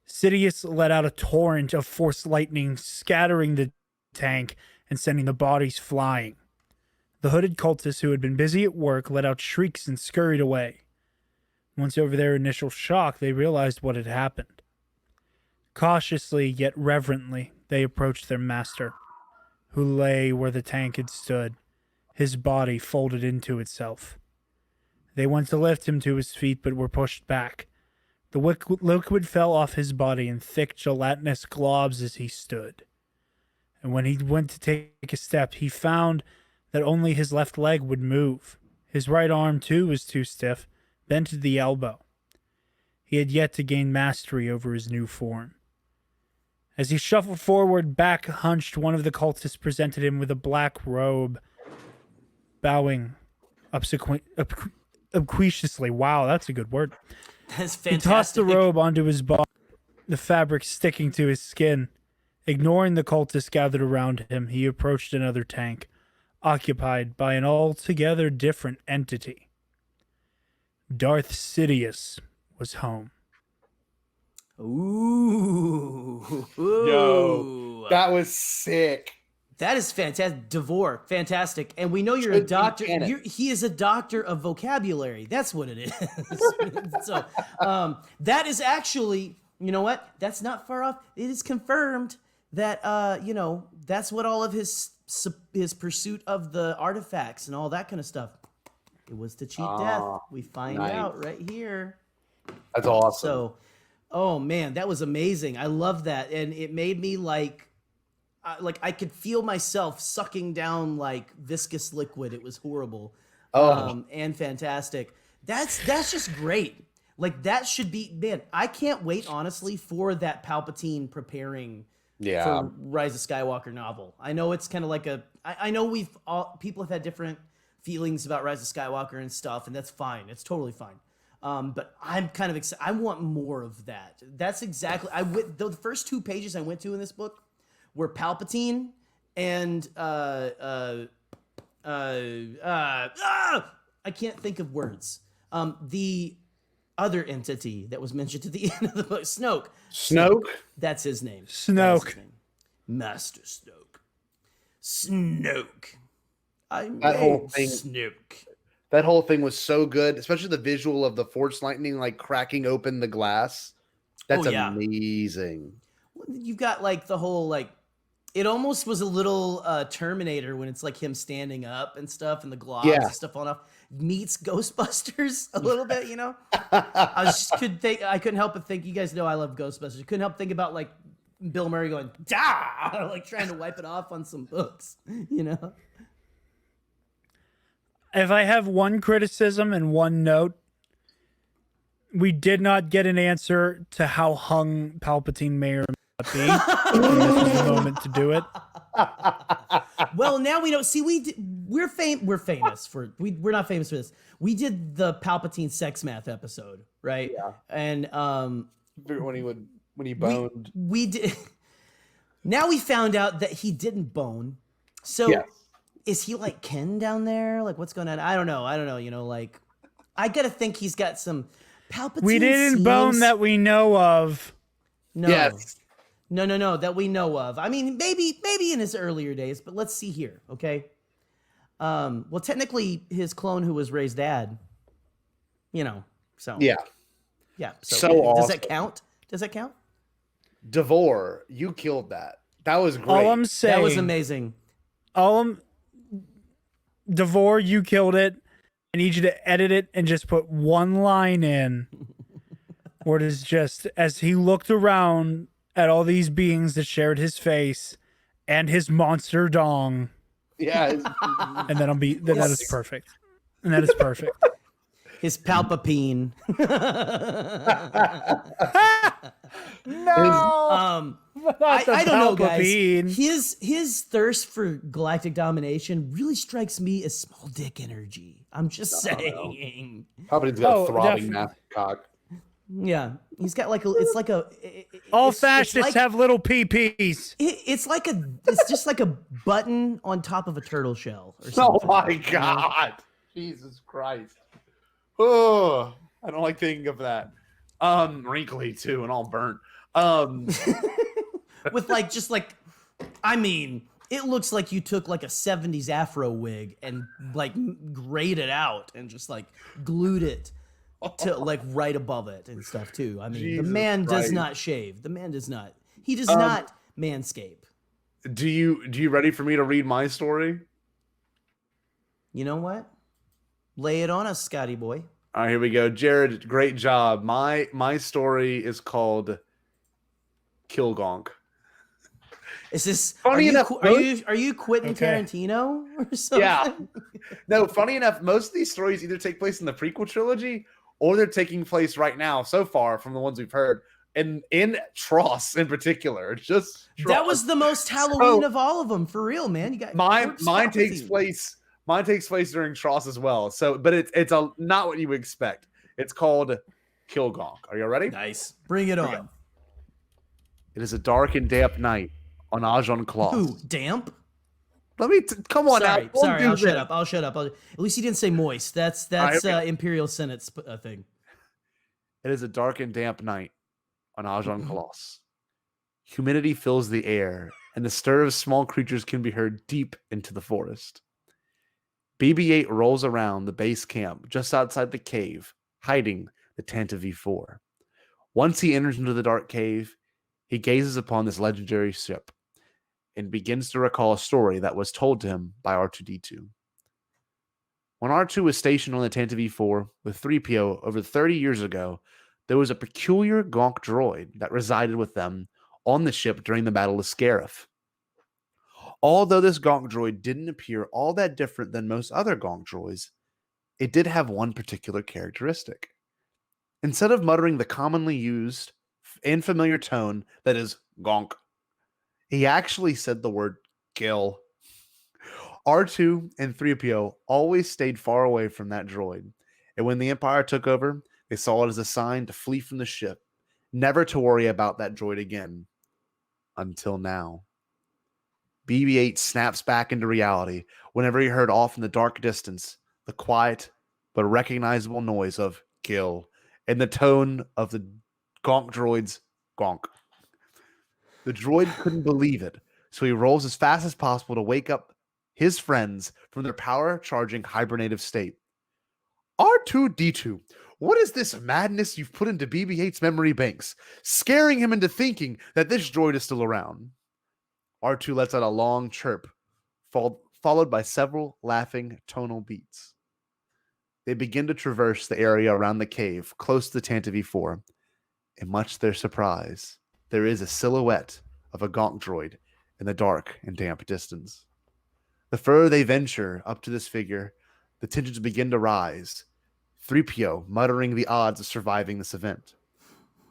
Sidious let out a torrent of force lightning, scattering the tank and sending the bodies flying. The hooded cultists who had been busy at work let out shrieks and scurried away. Once over their initial shock, they realized what had happened. Cautiously yet reverently, they approached their master, who lay where the tank had stood, his body folded into itself. They went to lift him to his feet, but were pushed back. The liquid fell off his body in thick gelatinous globs as he stood. And when he went to take a step, he found that only his left leg would move. His right arm, too, was too stiff, bent at the elbow. He had yet to gain mastery over his new form. As he shuffled forward, back hunched, one of the cultists presented him with a black robe, bowing obsequiously. Wow, that's a good word. That's fantastic. He tossed the robe onto his body, the fabric sticking to his skin. Ignoring the cultists gathered around him, he approached another tank, occupied by an altogether different entity. Darth Sidious was home. Ooh. Yo, that was sick. That is fantastic. Devore, fantastic. And we know you're a doctor. He is a doctor of vocabulary. That's what it is. So that is actually, you know what? That's not far off. It is confirmed that, that's what all of his pursuit of the artifacts and all that kind of stuff. It was to cheat death. We find out right here. That's awesome. So, oh man, that was amazing. I love that. And it made me like I could feel myself sucking down like viscous liquid. It was horrible. And fantastic. That's just great. Like that should be, man, I can't wait honestly for that Palpatine preparing for Rise of Skywalker novel. I know it's kind of like I know people have had different feelings about Rise of Skywalker and stuff, and that's fine. It's totally fine. But I'm kind of excited. I want more of that. That's exactly, the first 2 pages I went to in this book were Palpatine and I can't think of words. The other entity that was mentioned at the end of the book. Snoke? That's his name. Snoke. That's his name. Master Snoke. Snoke. That whole thing. Snoke. That whole thing was so good, especially the visual of the Force lightning like cracking open the glass. That's amazing. You've got like the whole like, it almost was a little Terminator when it's like him standing up and stuff, and the globs and stuff falling off. Meets Ghostbusters a little bit, you know. I couldn't help but think. You guys know I love Ghostbusters. Couldn't help but think about like Bill Murray going "da," like trying to wipe it off on some books, you know. If I have one criticism and one note, we did not get an answer to how hung Palpatine may or may not be. And this is the moment to do it. Well, now we know. See, we're famous for we're not famous for this. We did the Palpatine sex math episode, right? Yeah. And when he boned. We did. Now we found out that he didn't bone. So is he like Ken down there? Like what's going on? I don't know. You know, like I gotta think he's got some Palpatine. We didn't bone that we know of. No. Yes. No, that we know of. I mean, maybe in his earlier days, but let's see here, okay? Well, technically, his clone who was Rey's dad, you know, so. Yeah. So awesome. Does that count? Does that count? Devore, you killed that. That was great. All I'm saying. That was amazing. Devore, you killed it. I need you to edit it and just put one line in where it is just, as he looked around at all these beings that shared his face and his monster dong. Yeah. And then that is perfect. And that is perfect. His Palpapine. No. I don't know, guys. His thirst for galactic domination really strikes me as small dick energy. I'm just saying. Palpatine's got a throbbing massive cock. Yeah, he's got like all fascists have little PPs. It's just like a button on top of a turtle shell or something. Oh my God. Jesus Christ. Oh, I don't like thinking of that. Wrinkly too and all burnt. With like just like, I mean, it looks like you took like a 70s afro wig and like grayed it out and just like glued it to like right above it and stuff too. I mean, Jesus the man Christ. does not shave. The man does not. He does not manscape. Do you ready for me to read my story? You know what? Lay it on us, Scotty boy. All right, here we go. Jared, great job. My story is called Kilgonk. Is this Funny enough? Are you Quentin Tarantino or something? Yeah. No, funny enough, most of these stories either take place in the prequel trilogy or they're taking place right now, so far from the ones we've heard, and in Tross in particular. Just Tross. That was the most Halloween of all of them, for real, man. You got mine takes place. Mine takes place during Tross as well. So, but it's not what you would expect. It's called Kilgonk. Are you ready? Nice. Bring it on. It is a dark and damp night on Ajon Kloss. Ooh, damp? Let me come on sorry, now. Sorry, I'll shut up. At least you didn't say moist. That's Imperial Senate's thing. It is a dark and damp night on Ajon Kloss. Humidity fills the air, and the stir of small creatures can be heard deep into the forest. BB-8 rolls around the base camp just outside the cave, hiding the Tantive V4. Once he enters into the dark cave, he gazes upon this legendary ship and begins to recall a story that was told to him by R2-D2. When R2 was stationed on the Tantive V4 with 3PO over 30 years ago, there was a peculiar Gonk droid that resided with them on the ship during the Battle of Scarif. Although this Gonk droid didn't appear all that different than most other Gonk droids, it did have one particular characteristic. Instead of muttering the commonly used and familiar tone that is Gonk, he actually said the word kill. R2 and 3PO always stayed far away from that droid, and when the Empire took over, they saw it as a sign to flee from the ship, never to worry about that droid again. Until now. BB-8 snaps back into reality whenever he heard off in the dark distance the quiet but recognizable noise of kill in the tone of the gonk droid's gonk. The droid couldn't believe it, so he rolls as fast as possible to wake up his friends from their power-charging hibernative state. R2-D2, what is this madness you've put into BB-8's memory banks, scaring him into thinking that this droid is still around? R2 lets out a long chirp, followed by several laughing tonal beats. They begin to traverse the area around the cave, close to Tantive 4. And much to their surprise, there is a silhouette of a gonk droid in the dark and damp distance. The further they venture up to this figure, the tensions begin to rise, 3PO muttering the odds of surviving this event.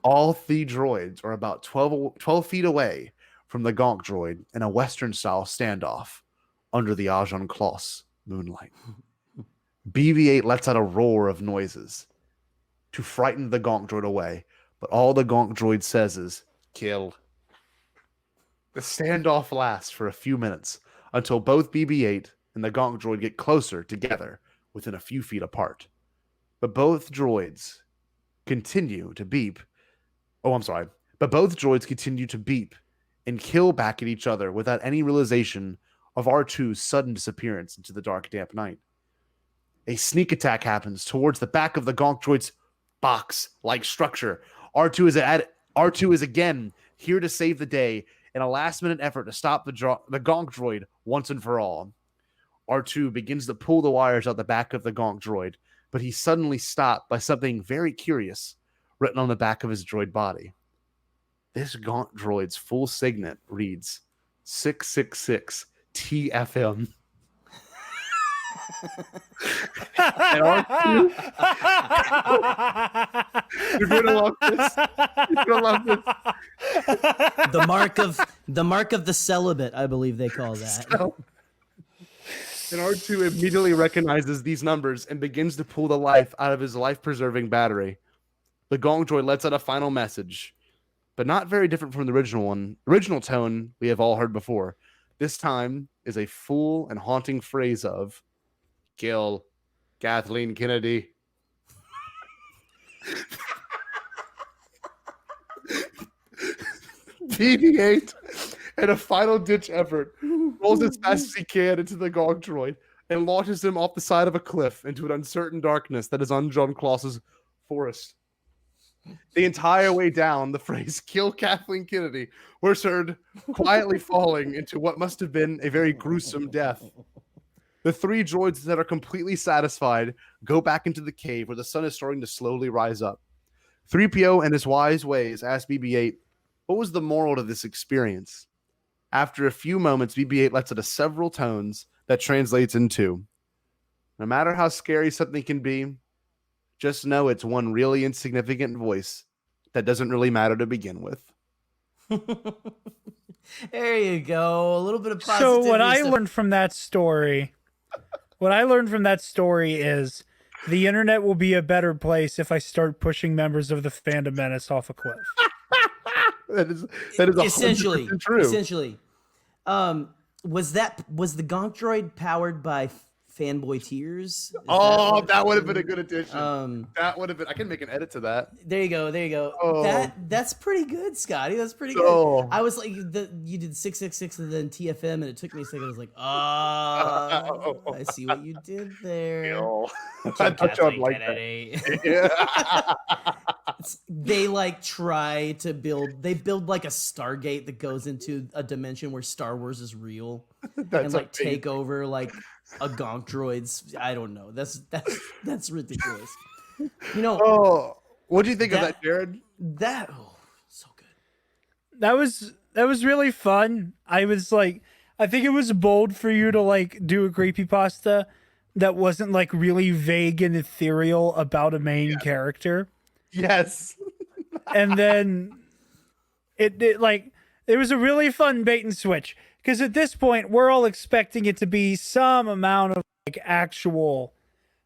All 3 droids are about 12 feet away from the gonk droid in a Western-style standoff under the Ajan Kloss moonlight. BB-8 lets out a roar of noises to frighten the gonk droid away, but all the gonk droid says is, kill. The standoff lasts for a few minutes until both BB-8 and the gonk droid get closer together within a few feet apart. But both droids continue to beep. But both droids continue to beep and kill back at each other without any realization of R2's sudden disappearance into the dark, damp night. A sneak attack happens towards the back of the gonk droid's box-like structure. R2 is again here to save the day in a last-minute effort to stop the gonk droid once and for all. R2 begins to pull the wires out the back of the gonk droid, but he's suddenly stopped by something very curious written on the back of his droid body. This gonk droid's full signet reads 666 TFM. And R2, you're gonna love this. You're gonna love this. The mark of the celibate, I believe they call that. And R2 immediately recognizes these numbers and begins to pull the life out of his life-preserving battery. The gonk droid lets out a final message, but not very different from the original tone we have all heard before. This time is a full and haunting phrase of, kill Kathleen Kennedy. BB-8, in a final-ditch effort, rolls as fast as he can into the gonk droid and launches him off the side of a cliff into an uncertain darkness that is Ajan Kloss's forest. The entire way down, the phrase "kill Kathleen Kennedy" was heard quietly falling into what must have been a very gruesome death. The 3 droids that are completely satisfied go back into the cave where the sun is starting to slowly rise up. 3PO and his wise ways ask BB-8, what was the moral to this experience? After a few moments, BB-8 lets out several tones that translates into, no matter how scary something can be, just know it's one really insignificant voice that doesn't really matter to begin with. There you go. A little bit of positivity. So what I learned from that story is the internet will be a better place if I start pushing members of the Phantom Menace off a cliff. That is essentially 100% true. Essentially, was the gonk droid powered by fanboy tears? That would have been a good addition. That would have been. I can make an edit to that. There you go. Oh. That's pretty good, Scotty. That's pretty good. Oh. I was like, you did 666 and then TFM, and it took me a second. I was like, I see what you did there. I thought you'd like that. Yeah. They like try to build. They build like a Stargate that goes into a dimension where Star Wars is real, and like take over like a gonk droids. I don't know. That's ridiculous. You know. Oh, what do you think of that, Jared? So good. That was really fun. I think it was bold for you to like do a creepypasta that wasn't like really vague and ethereal about a main character. Yes. And then it was a really fun bait and switch, because at this point we're all expecting it to be some amount of like actual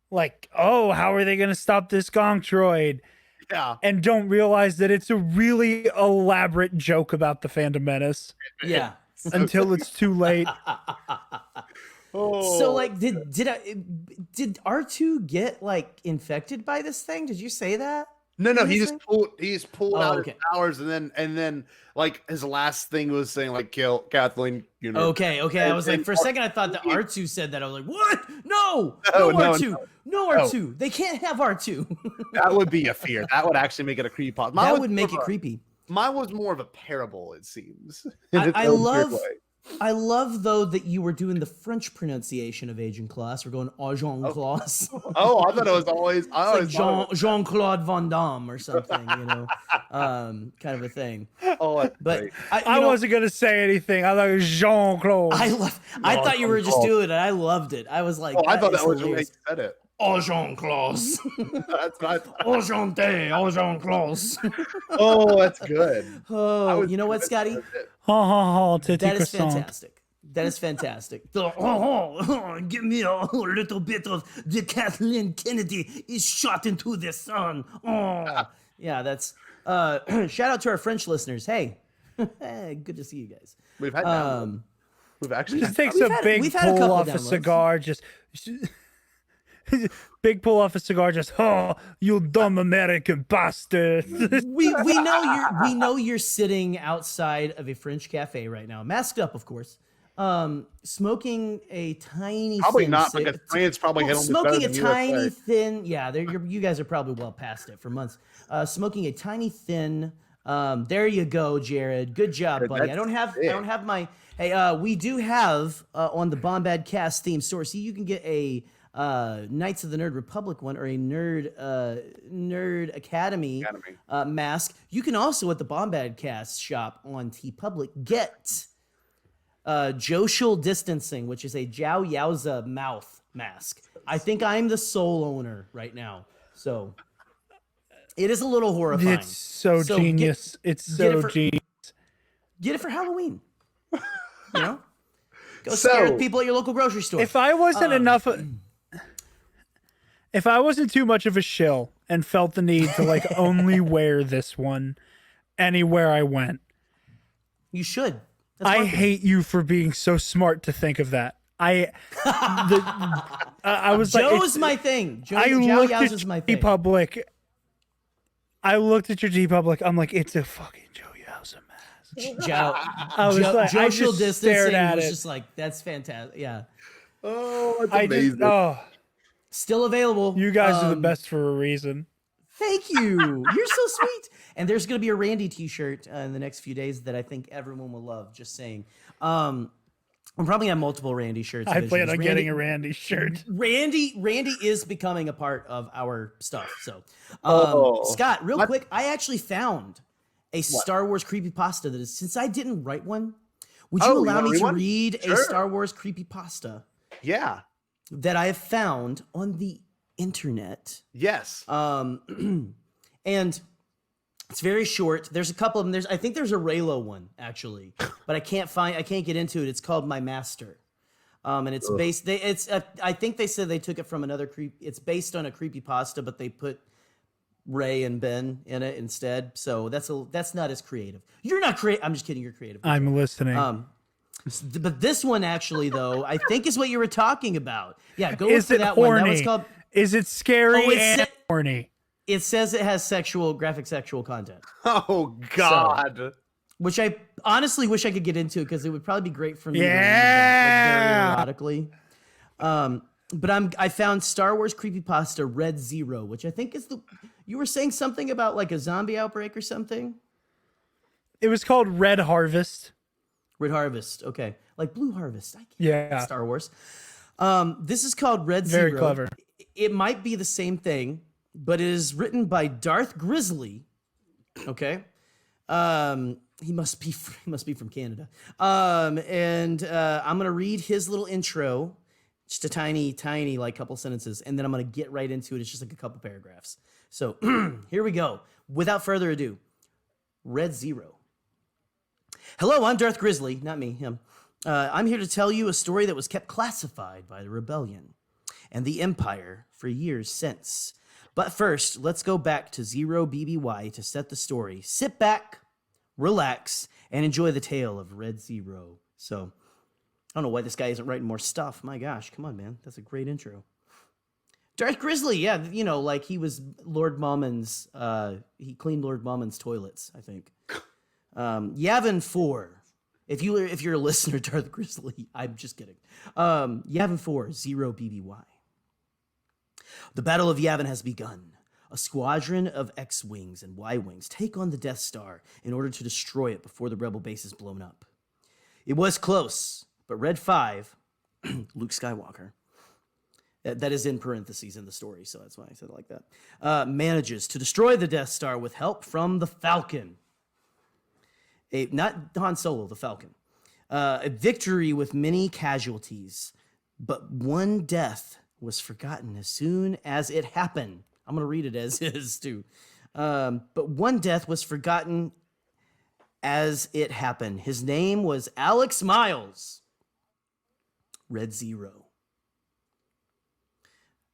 like, oh, how are they going to stop this gonk droid? Yeah. And don't realize that it's a really elaborate joke about the Phantom Menace. Yeah. Until it's too late. So like did R2 get like infected by this thing? Did you say that? No, in he this just thing? pulled Oh, out okay. his powers, and then like his last thing was saying like kill Kathleen. You know. Okay. I was like, for a second, I thought that R2 said that. I was like, what? No, No, R2, no no. R2. They can't have R2. That would be a fear. That would actually make it a creepypasta. That would make it creepy. Mine was more of a parable, it seems. I love though that you were doing the French pronunciation of Agent Claus. We're going Agent Claus. Oh, I thought it was always. Jean-Claude Van Damme or something, kind of a thing. Oh, but I wasn't gonna say anything. I thought it was Jean-Claude. I thought you were just doing it. I loved it. I was like, I thought that was the way you said it. Agent Claus. That's what I thought. Agent Claus. Oh, that's good. Oh, you know what, Scotty? That is fantastic. That is fantastic. Give me a little bit of the Kathleen Kennedy is shot into the sun. Oh, yeah, that's shout out to our French listeners. Hey, good to see you guys. We've had we've actually just takes a big pull off a cigar, just big pull off a cigar, just you dumb American bastard. we know you're sitting outside of a French cafe right now, masked up, of course, smoking a tiny probably thin not because France probably hit smoking a tiny thin you guys are probably well past it for months. Smoking a tiny thin there you go, Jared, good job, buddy. I don't have my we do have on the Bombadcast theme store, see, you can get a Knights of the Nerd Republic one or a Nerd Academy mask. You can also at the Bombadcast shop on TeePublic get social distancing, which is a Jiao Yaoza mouth mask. I think I'm the sole owner right now, so it is a little horrifying. It's so genius. It's so genius. Get it for Halloween. Go scare people at your local grocery store. If I wasn't if I wasn't too much of a shill and felt the need to only wear this one anywhere I went, you should. I hate you for being so smart to think of that. I was Joe's my thing. I looked at TeePublic. I'm like, it's a fucking Joe Yowza mask. Social distancing was just like, that's fantastic. Yeah. Oh, that's amazing. Still available. You guys are the best for a reason. Thank you. You're so sweet. And there's going to be a Randy t-shirt in the next few days that I think everyone will love. Just saying. I'm probably have multiple Randy shirts. I plan on getting a Randy shirt. Randy is becoming a part of our stuff. So, Scott, real quick, I actually found a Star Wars creepypasta that is, since I didn't write one, would you allow me to read a Star Wars creepypasta? Yeah. That I have found on the internet. Yes. And it's very short. There's a couple of them. I think there's a Raylo one actually, but I can't get into it. It's called My Master. And it's based. I think they said they took it from another It's based on a creepypasta, but they put Ray and Ben in it instead. So that's not as creative. You're not creative. I'm just kidding. You're creative. I'm listening. But this one actually, though, I think is what you were talking about. Yeah, go look for that horny? one. That was called. Is it scary and horny? It says it has graphic sexual content. Oh God! So, which I honestly wish I could get into because it would probably be great for me. Yeah. To read very erotically. But I found Star Wars creepypasta Red Zero, which I think is you were saying something about like a zombie outbreak or something. It was called Red Harvest. Red Harvest, okay, like Blue Harvest. I can't. Yeah. Star Wars. This is called Red Zero. Very clever. It might be the same thing, but it is written by Darth Grizzly. Okay. He must be from Canada. And I'm gonna read his little intro, just a tiny like couple sentences, and then I'm gonna get right into it. It's just like a couple paragraphs. So here we go. Without further ado, Red Zero. Hello, I'm Darth Grizzly, not me, him. I'm here to tell you a story that was kept classified by the Rebellion and the Empire for years since. But first, let's go back to Zero BBY to set the story. Sit back, relax, and enjoy the tale of Red Zero. So, I don't know why this guy isn't writing more stuff. My gosh, come on, man. That's a great intro. Darth Grizzly, yeah, you know, like he was Lord Mommon's. He cleaned Lord Mommon's toilets, I think. Yavin 4. If you're a listener, Darth Grizzly, I'm just kidding. Yavin 4, 0 BBY. The Battle of Yavin has begun. A squadron of X-Wings and Y-Wings take on the Death Star in order to destroy it before the Rebel base is blown up. It was close, but Red 5, Luke Skywalker, that is in parentheses in the story, so that's why I said it like that, manages to destroy the Death Star with help from the Falcon. Not Han Solo, the Falcon. A victory with many casualties, but one death was forgotten as soon as it happened. I'm going to read it as is, too. But one death was forgotten as it happened. His name was Alex Miles. Red 0.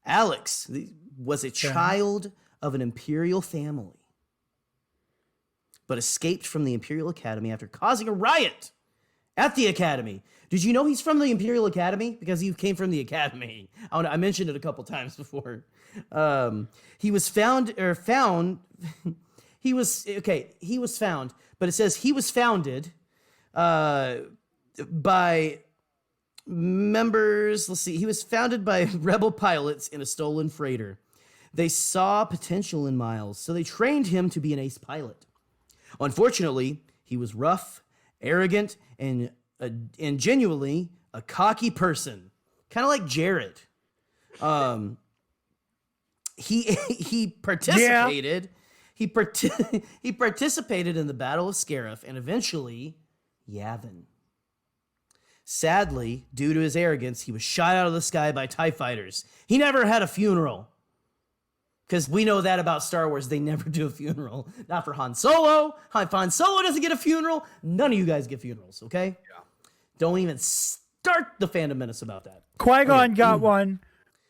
Alex was a child of an Imperial family, but escaped from the Imperial Academy after causing a riot at the Academy. Did you know he's from the Imperial Academy? Because he came from the Academy. I mentioned it a couple times before. He was found, he was found, but it says he was founded by members, he was founded by rebel pilots in a stolen freighter. They saw potential in Miles, so they trained him to be an ace pilot. Unfortunately, he was rough, arrogant, and genuinely a cocky person, kind of like Jared. He participated. Yeah. He participated in the Battle of Scarif and eventually Yavin. Sadly, due to his arrogance, he was shot out of the sky by TIE fighters. He never had a funeral. Because we know that about Star Wars. They never do a funeral. Not for Han Solo. Han Solo doesn't get a funeral. None of you guys get funerals, okay? Yeah. Don't even start the fandom menace about that. Qui-Gon got one.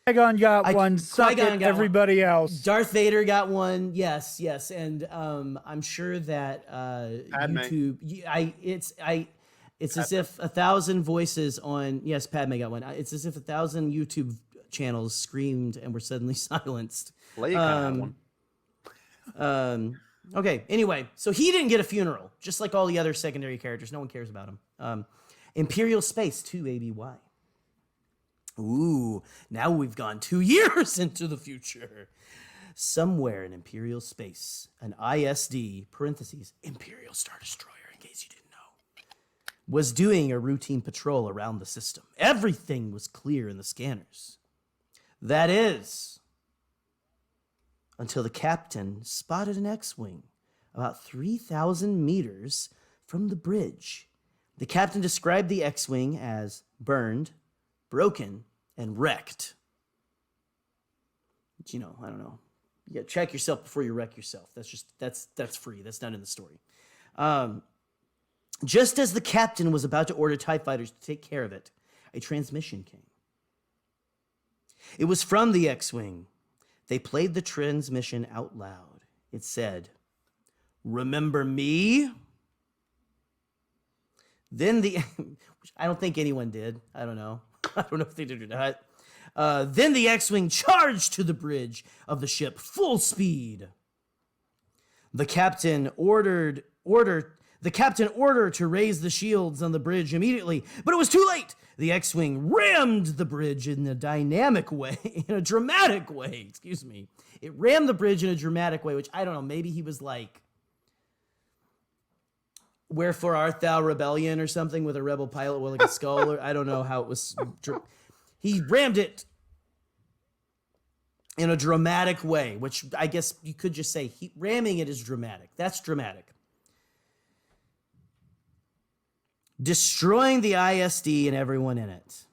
Qui-Gon got one. Suck it, everybody else. Darth Vader got one. Yes. And I'm sure that YouTube... It's as if 1,000 voices on... Yes, Padme got one. It's as if 1,000 YouTube channels screamed and were suddenly silenced. One. Okay, anyway, so he didn't get a funeral, just like all the other secondary characters. No one cares about him. Imperial Space 2 ABY. Ooh, now we've gone 2 years into the future. Somewhere in Imperial Space, an ISD, parentheses, Imperial Star Destroyer, in case you didn't know, was doing a routine patrol around the system. Everything was clear in the scanners. That is, until the captain spotted an X-Wing about 3,000 meters from the bridge. The captain described the X-Wing as burned, broken, and wrecked. But, you know, I don't know. You gotta check yourself before you wreck yourself. That's free. That's not in the story. Just as the captain was about to order TIE fighters to take care of it, a transmission came. It was from the X-Wing. They played the transmission out loud. It said, "Remember me?" Then I don't think anyone did. I don't know. I don't know if they did or not. Then the X-Wing charged to the bridge of the ship, full speed. The captain ordered to raise the shields on the bridge immediately, but it was too late. The X-Wing rammed the bridge in a dramatic way. Excuse me. It rammed the bridge in a dramatic way, which I don't know. Maybe he was like, "Wherefore art thou, rebellion," or something with a rebel pilot with like a skull. Or I don't know how it was. He rammed it in a dramatic way, which I guess you could just say ramming it is dramatic. That's dramatic. Destroying the ISD and everyone in it.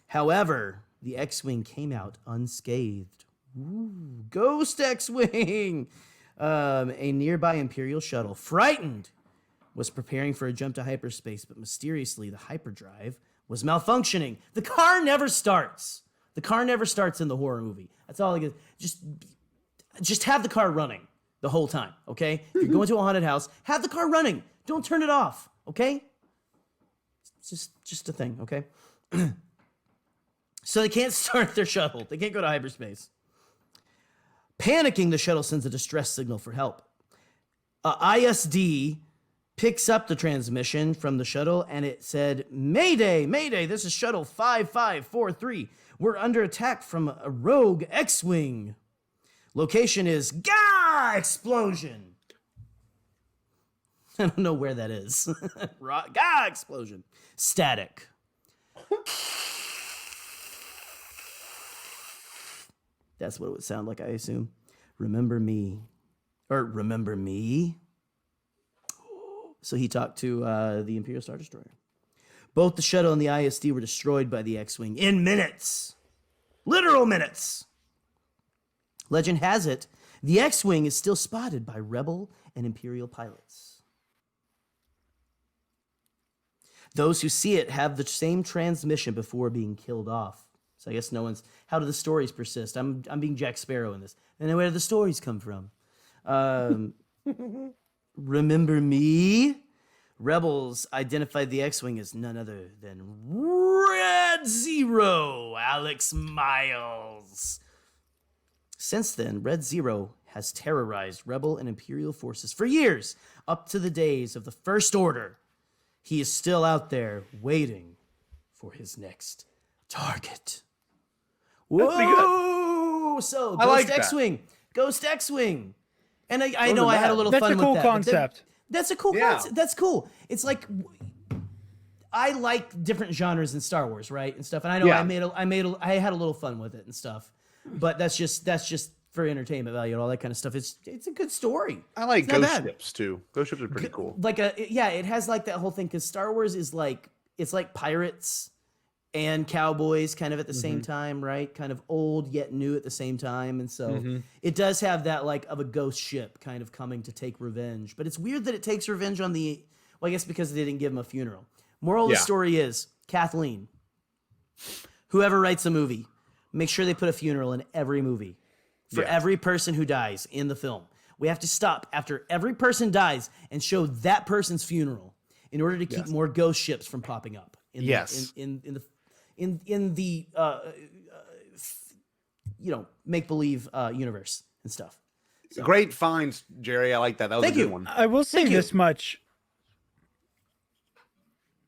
However, the X-Wing came out unscathed. Ooh, Ghost X-Wing! A nearby Imperial shuttle, frightened, was preparing for a jump to hyperspace, but mysteriously the hyperdrive was malfunctioning. The car never starts. The car never starts in the horror movie. That's all I get. Just have the car running the whole time, okay? If you're going to a haunted house, have the car running. Don't turn it off, okay? It's just a thing, okay? So they can't start their shuttle. They can't go to hyperspace. Panicking, the shuttle sends a distress signal for help. ISD picks up the transmission from the shuttle, and it said, "Mayday, Mayday, this is Shuttle 5543. We're under attack from a rogue X-Wing. Location is Gah! Explosion." I don't know where that is. Gah! Explosion. Static. That's what it would sound like, I assume. Remember me. Or remember me? So he talked to the Imperial Star Destroyer. Both the shuttle and the ISD were destroyed by the X-Wing in minutes. Literal minutes. Legend has it, the X-Wing is still spotted by Rebel and Imperial pilots. Those who see it have the same transmission before being killed off. So I guess no one's... How do the stories persist? I'm being Jack Sparrow in this. And then where do the stories come from? Remember me? Rebels identified the X-Wing as none other than Red Zero, Alex Miles. Since then, Red Zero has terrorized Rebel and Imperial forces for years, up to the days of the First Order. He is still out there waiting for his next target. Whoa! So, Ghost X-Wing. Ghost X-Wing. And I know I had a little fun with that. That's a cool concept. That's a cool concept. That's cool. It's like, I like different genres in Star Wars, right? And stuff. And I know I had a little fun with it and stuff. But that's just for entertainment value and all that kind of stuff. It's a good story. I like ghost ships too. Ghost ships are pretty cool. It has like that whole thing, because Star Wars is like, it's like pirates and cowboys kind of at the same time, right? Kind of old yet new at the same time. And so it does have that like of a ghost ship kind of coming to take revenge. But it's weird that it takes revenge on the, well, I guess because they didn't give him a funeral. Moral of the story is, Kathleen, whoever writes a movie, make sure they put a funeral in every movie for every person who dies in the film. We have to stop after every person dies and show that person's funeral in order to keep more ghost ships from popping up in the make-believe universe and stuff. So. Great finds, Jerry. I like that. That was a good one. I will say this much.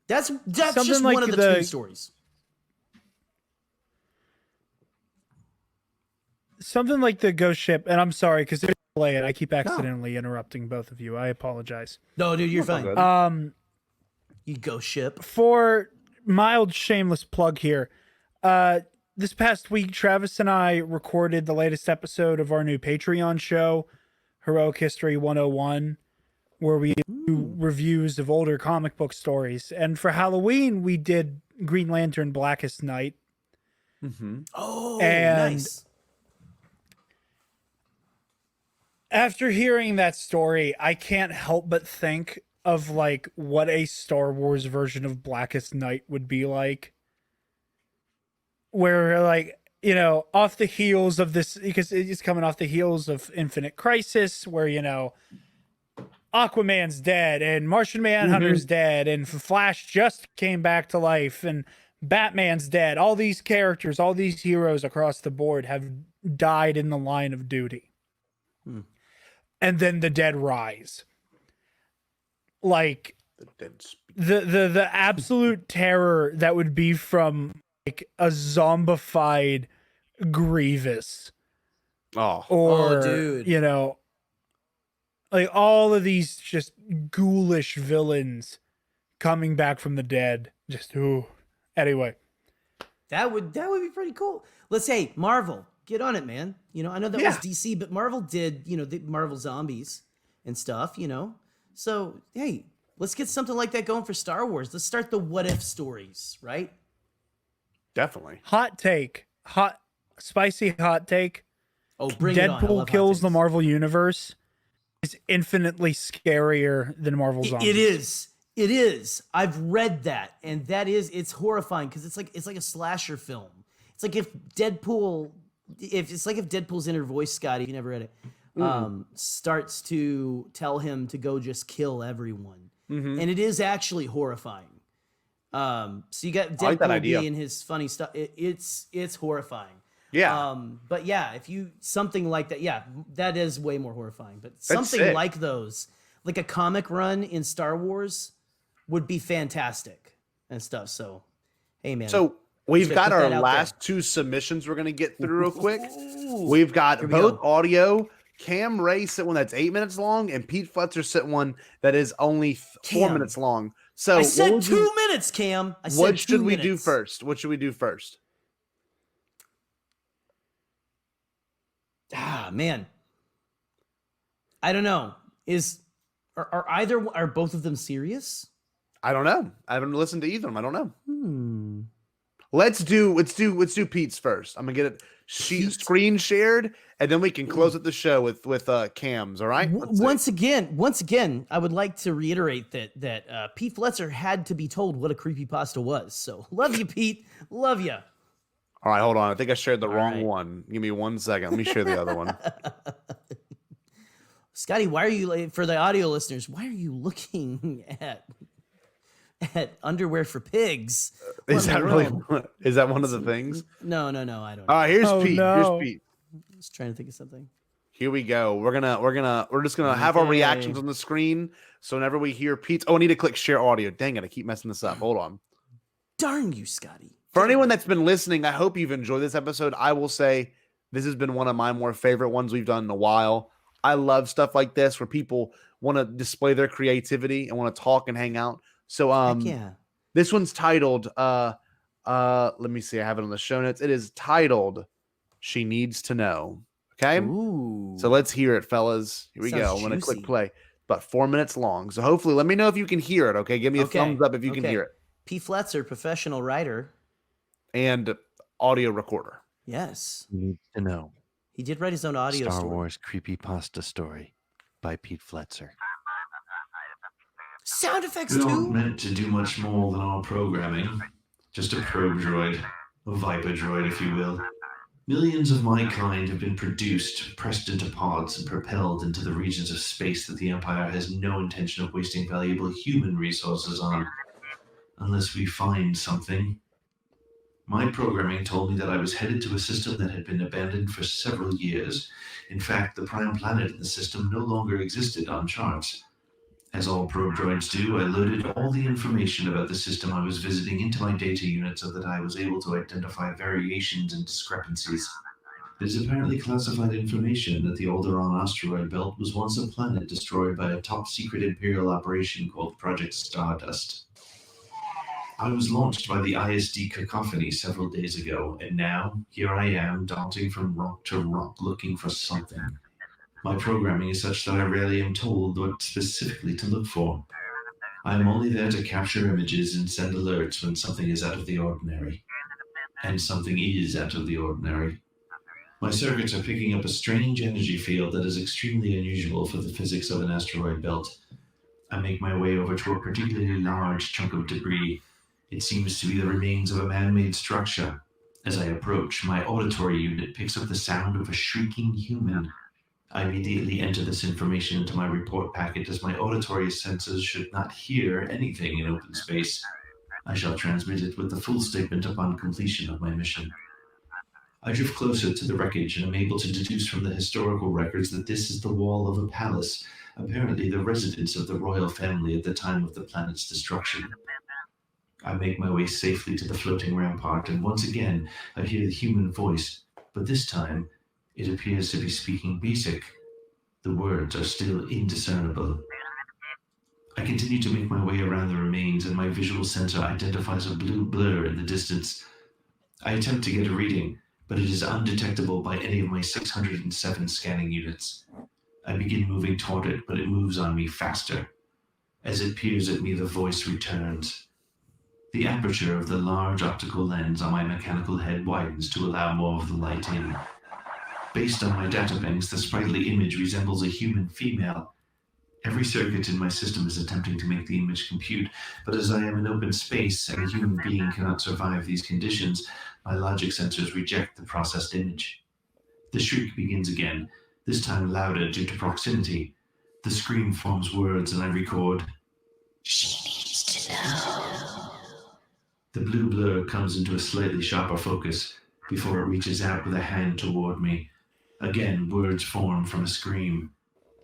That's just like one of the two stories. Something like the ghost ship, and I'm sorry because there's a delay and I keep accidentally interrupting both of you. I apologize. No, dude, you're fine. You ghost ship. For mild shameless plug here. This past week, Travis and I recorded the latest episode of our new Patreon show, Heroic History 101, where we do reviews of older comic book stories. And for Halloween, we did Green Lantern Blackest Night. Oh, and nice. After hearing that story, I can't help but think of like what a Star Wars version of Blackest Night would be like. Where like, you know, off the heels of this, because it's coming off the heels of Infinite Crisis, where, you know, Aquaman's dead and Martian Manhunter's dead and Flash just came back to life and Batman's dead. All these characters, all these heroes across the board have died in the line of duty. And then the dead rise. Like the absolute terror that would be from like a zombified Grievous. Dude. You know, like all of these just ghoulish villains coming back from the dead. Just anyway. That would be pretty cool. Let's say Marvel, get on it, man. You know, I know that was DC, but Marvel did, you know, the Marvel Zombies and stuff, you know. So, hey, let's get something like that going for Star Wars. Let's start the what if stories, right? Definitely. Spicy hot take. Oh, bring it on. Deadpool kills the Marvel Universe is infinitely scarier than Marvel Zombies. It is. I've read that, and it's horrifying because it's like a slasher film. It's like if Deadpool's inner voice, Scotty, if you never read it, starts to tell him to go just kill everyone. And it is actually horrifying. So you got Deadpool being his funny stuff. It's horrifying. Yeah. But yeah, if you something like that, yeah, that is way more horrifying. But That's something sick. like those, like a comic run in Star Wars, would be fantastic and stuff. So, hey man. So we've Just got gotta our put that out last two submissions we're going to get through real quick. Ooh. We've got Here we both go. audio. Cam Ray sent one that's 8 minutes long, and Pete Fletzer sent one that is only 4 Cam. minutes long. So I what said would 2 you- minutes, Cam. I said What 2 should we do minutes. first? What should we do first? Ah, man. I don't know. Are both of them serious? I don't know. I haven't listened to either of them. I don't know. Hmm. Let's do Pete's first. I'm gonna get it screen shared, and then we can close up the show with Cam's. All right. Once again, I would like to reiterate that Pete Fletzer had to be told what a creepypasta was. So love you, Pete. Love you. All right, hold on. I think I shared the wrong right. one. Give me 1 second. Let me share the other one. Scotty, why are you for the audio listeners? Why are you looking at underwear for pigs? Is What in that the really? world? Is that one of the things? No. I don't know. All right, here's Oh, Pete. no. Here's Pete. Just trying to think of something. Here we go. We're just gonna have our Okay. reactions on the screen. So whenever we hear Pete's, I need to click share audio. Dang it, I keep messing this up. Hold on. Darn you, Scotty. For anyone that's been listening, I hope you've enjoyed this episode. I will say this has been one of my more favorite ones we've done in a while. I love stuff like this where people want to display their creativity and want to talk and hang out. So Heck yeah. this one's titled let me see, I have it on the show notes. It is titled She Needs to Know. Okay. Ooh. So let's hear it, fellas. Here we Sounds go. I'm gonna juicy. click play. About 4 minutes long. So hopefully let me know if you can hear it. Okay. Give me a Okay. thumbs up if you can Okay. hear it. P. Fletzer, professional writer. And audio recorder. Yes. You need to know. He did write his own audio Star story. Wars Creepypasta Story by Pete Fletzer. Sound effects We too? aren't meant to do much more than our programming. Just a probe droid, a Viper droid, if you will. Millions of my kind have been produced, pressed into pods, and propelled into the regions of space that the Empire has no intention of wasting valuable human resources on. Unless we find something. My programming told me that I was headed to a system that had been abandoned for several years. In fact, the prime planet in the system no longer existed on charts. As all probe droids do, I loaded all the information about the system I was visiting into my data unit so that I was able to identify variations and discrepancies. It is apparently classified information that the Alderaan asteroid belt was once a planet destroyed by a top-secret Imperial operation called Project Stardust. I was launched by the ISD Cacophony several days ago, and now, here I am, daunting from rock to rock, looking for something. My programming is such that I rarely am told what specifically to look for. I am only there to capture images and send alerts when something is out of the ordinary. And something is out of the ordinary. My circuits are picking up a strange energy field that is extremely unusual for the physics of an asteroid belt. I make my way over to a particularly large chunk of debris. It seems to be the remains of a man-made structure. As I approach, my auditory unit picks up the sound of a shrieking human. I immediately enter this information into my report packet as my auditory senses should not hear anything in open space. I shall transmit it with the full statement upon completion of my mission. I drift closer to the wreckage and am able to deduce from the historical records that this is the wall of a palace, apparently the residence of the royal family at the time of the planet's destruction. I make my way safely to the floating rampart, and once again I hear the human voice, but this time it appears to be speaking basic. The words are still indiscernible. I continue to make my way around the remains, and my visual sensor identifies a blue blur in the distance. I attempt to get a reading, but it is undetectable by any of my 607 scanning units. I begin moving toward it, but it moves on me faster. As it peers at me, the voice returns. The aperture of the large optical lens on my mechanical head widens to allow more of the light in. Based on my data banks, the sprightly image resembles a human female. Every circuit in my system is attempting to make the image compute, but as I am in open space and a human being cannot survive these conditions, my logic sensors reject the processed image. The shriek begins again, this time louder due to proximity. The scream forms words and I record, "She needs to know." The blue blur comes into a slightly sharper focus. before it reaches out with a hand toward me. Again, words form from a scream.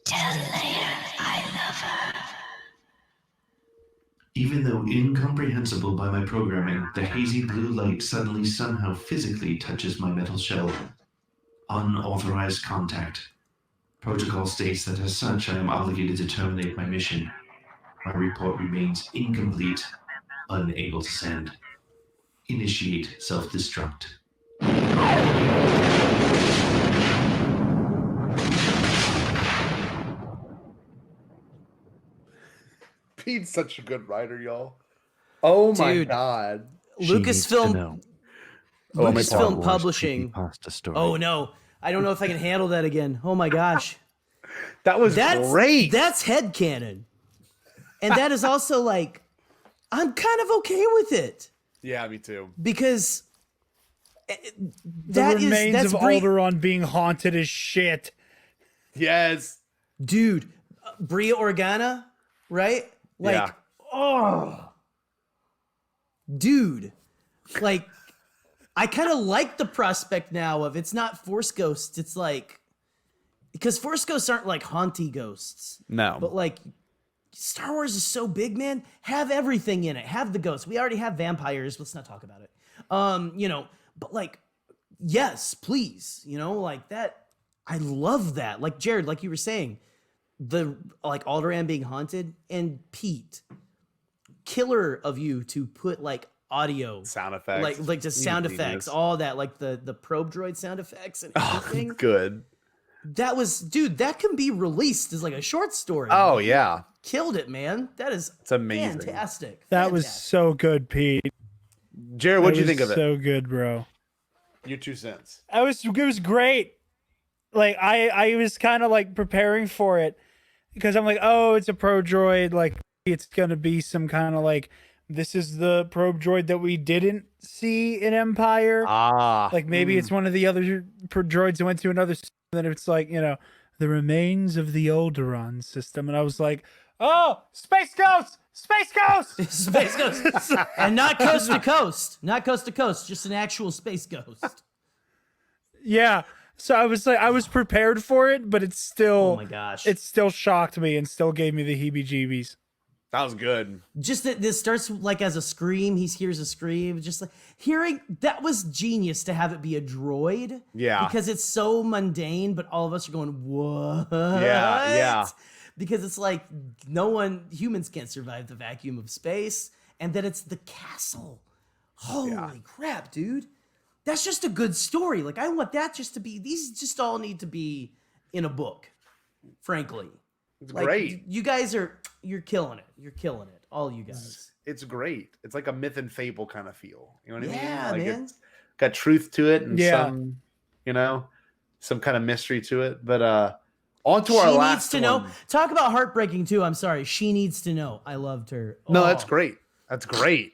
Tell Leia I love her. Even though incomprehensible by my programming, the hazy blue light suddenly somehow physically touches my metal shell. Unauthorized contact. Protocol states that as such I am obligated to terminate my mission. My report remains incomplete, unable to send. Initiate self-destruct. Pete's such a good writer, y'all. Oh my Dude. god. She needs to Lucasfilm, know. Oh, my Lucasfilm Wars Publishing. CreepyPasta story. Oh no, I don't know if I can handle that again. Oh my gosh, That was great. That's headcanon, and that is also like, I'm kind of okay with it Yeah, me too. because The remains that's of Alderaan being haunted as shit. Yes. dude, Bria Organa, right? Like, Yeah. oh, dude, like, I kind of like the prospect now of it's not Force ghosts. It's like, because Force ghosts aren't like haunty ghosts, No. but like, Star Wars is so big, man. Have everything in it. Have the ghosts. We already have vampires. Let's not talk about it. You know, but like, yes, please. You know, like that. I love that. Like Jared, like you were saying, the like Alderaan being haunted, and Pete, killer of you to put like audio, Sound effects. like just sound Genius. effects, all that, like the probe droid sound effects and everything. Good. That was, dude, that can be released as like a short story. Oh yeah. Killed it, man. That is It's amazing. fantastic. That was so good, Pete. Jared, what'd That you think was of it? So good, bro. Your 2 cents. It was great. Like I was kind of like preparing for it because I'm like, oh, it's a probe droid. Like it's gonna be some kind of like, this is the probe droid that we didn't see in Empire. Like maybe it's one of the other droids that went to another system. Then it's like, you know, the remains of the Alderaan system, and I was like, oh, space ghosts, space ghosts. Space ghost. And not coast to coast. Not coast to coast, just an actual space ghost. Yeah. So I was like, I was prepared for it, but it's still, Oh my gosh. it still shocked me and still gave me the heebie-jeebies. That was good. Just that this starts like as a scream. He hears a scream. Just like hearing that was genius to have it be a droid. Yeah. Because it's so mundane, but all of us are going, what? Yeah. Because it's like humans can't survive the vacuum of space. And then it's the castle. Holy crap, dude. That's just a good story. Like, I want that just to be, these just all need to be in a book, frankly. It's Like, great. You guys you're killing it. You're killing it. All you guys. It's great. It's like a myth and fable kind of feel. You know what I Yeah, mean? Like man. it's got truth to it and Yeah. some, you know, some kind of mystery to it. But on to our She last needs to know. one. Talk about heartbreaking too. I'm sorry. She needs to know. I loved her. No, Oh. that's great. That's great.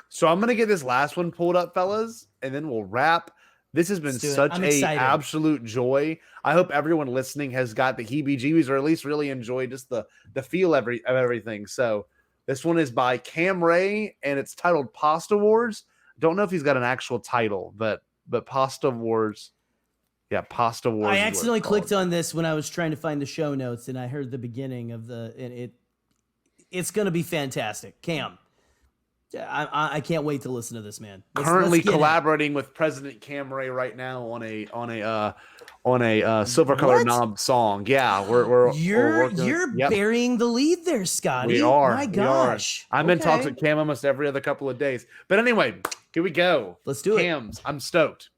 So I'm gonna get this last one pulled up, fellas, and then we'll wrap. This has been Let's do it. such I'm a excited. absolute joy. I hope everyone listening has got the heebie-jeebies, or at least really enjoyed just the feel of everything. So this one is by Cam Ray, and it's titled Pasta Wars. Don't know if he's got an actual title, but Pasta Wars. Yeah, Pasta Wars. I accidentally clicked on this when I was trying to find the show notes, and I heard the beginning of it's gonna be fantastic. Cam, I can't wait to listen to this, man. Currently let's get it. collaborating with President Cam Ray right now on a Silver Color What? Knob song. Yeah, we're You're working- Yep. burying the lead there, Scotty. We are. My we are. gosh. I'm in talks Okay. with Cam almost every other couple of days. But anyway, here we go. Let's do it. Cam's. I'm stoked.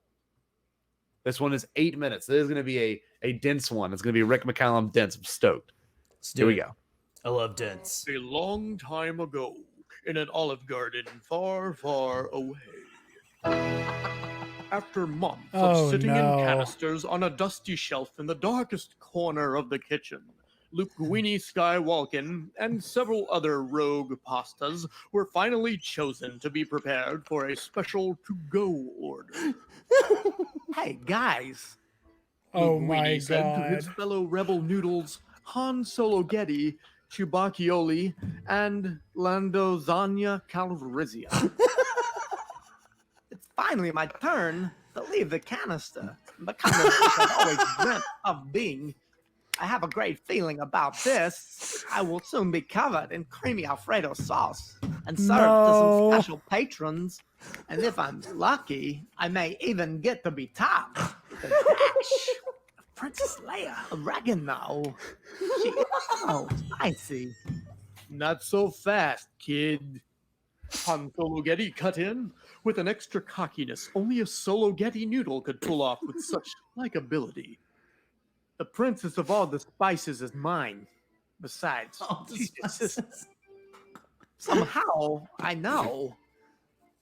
This one is 8 minutes. This is going to be a dense one. It's going to be Rick McCallum dense. I'm stoked. Let's do Here we it. go. I love dense. A long time ago, in an olive garden far, far away. After months Oh, of sitting no. in canisters on a dusty shelf in the darkest corner of the kitchen, Luke Winnie Skywalken and several other rogue pastas were finally chosen to be prepared for a special to-go order. Hey, guys! Oh Luke my Winnie said to his God. fellow rebel noodles, Han Solo Getty, Chewbacchioli, and Landozania Calrissian. It's finally my turn to leave the canister. The kind of fish I've always dreamt of being. I have a great feeling about this. I will soon be covered in creamy Alfredo sauce and served to some special patrons. And if I'm lucky, I may even get to be topped with a dash of Princess Leia oregano. She is so spicy. Not so fast, kid. Han Solo Getty cut in with an extra cockiness only a Solo Getty noodle could pull off with such likability. The princess of all the spices is mine. Besides, she's your sister. Somehow, I know.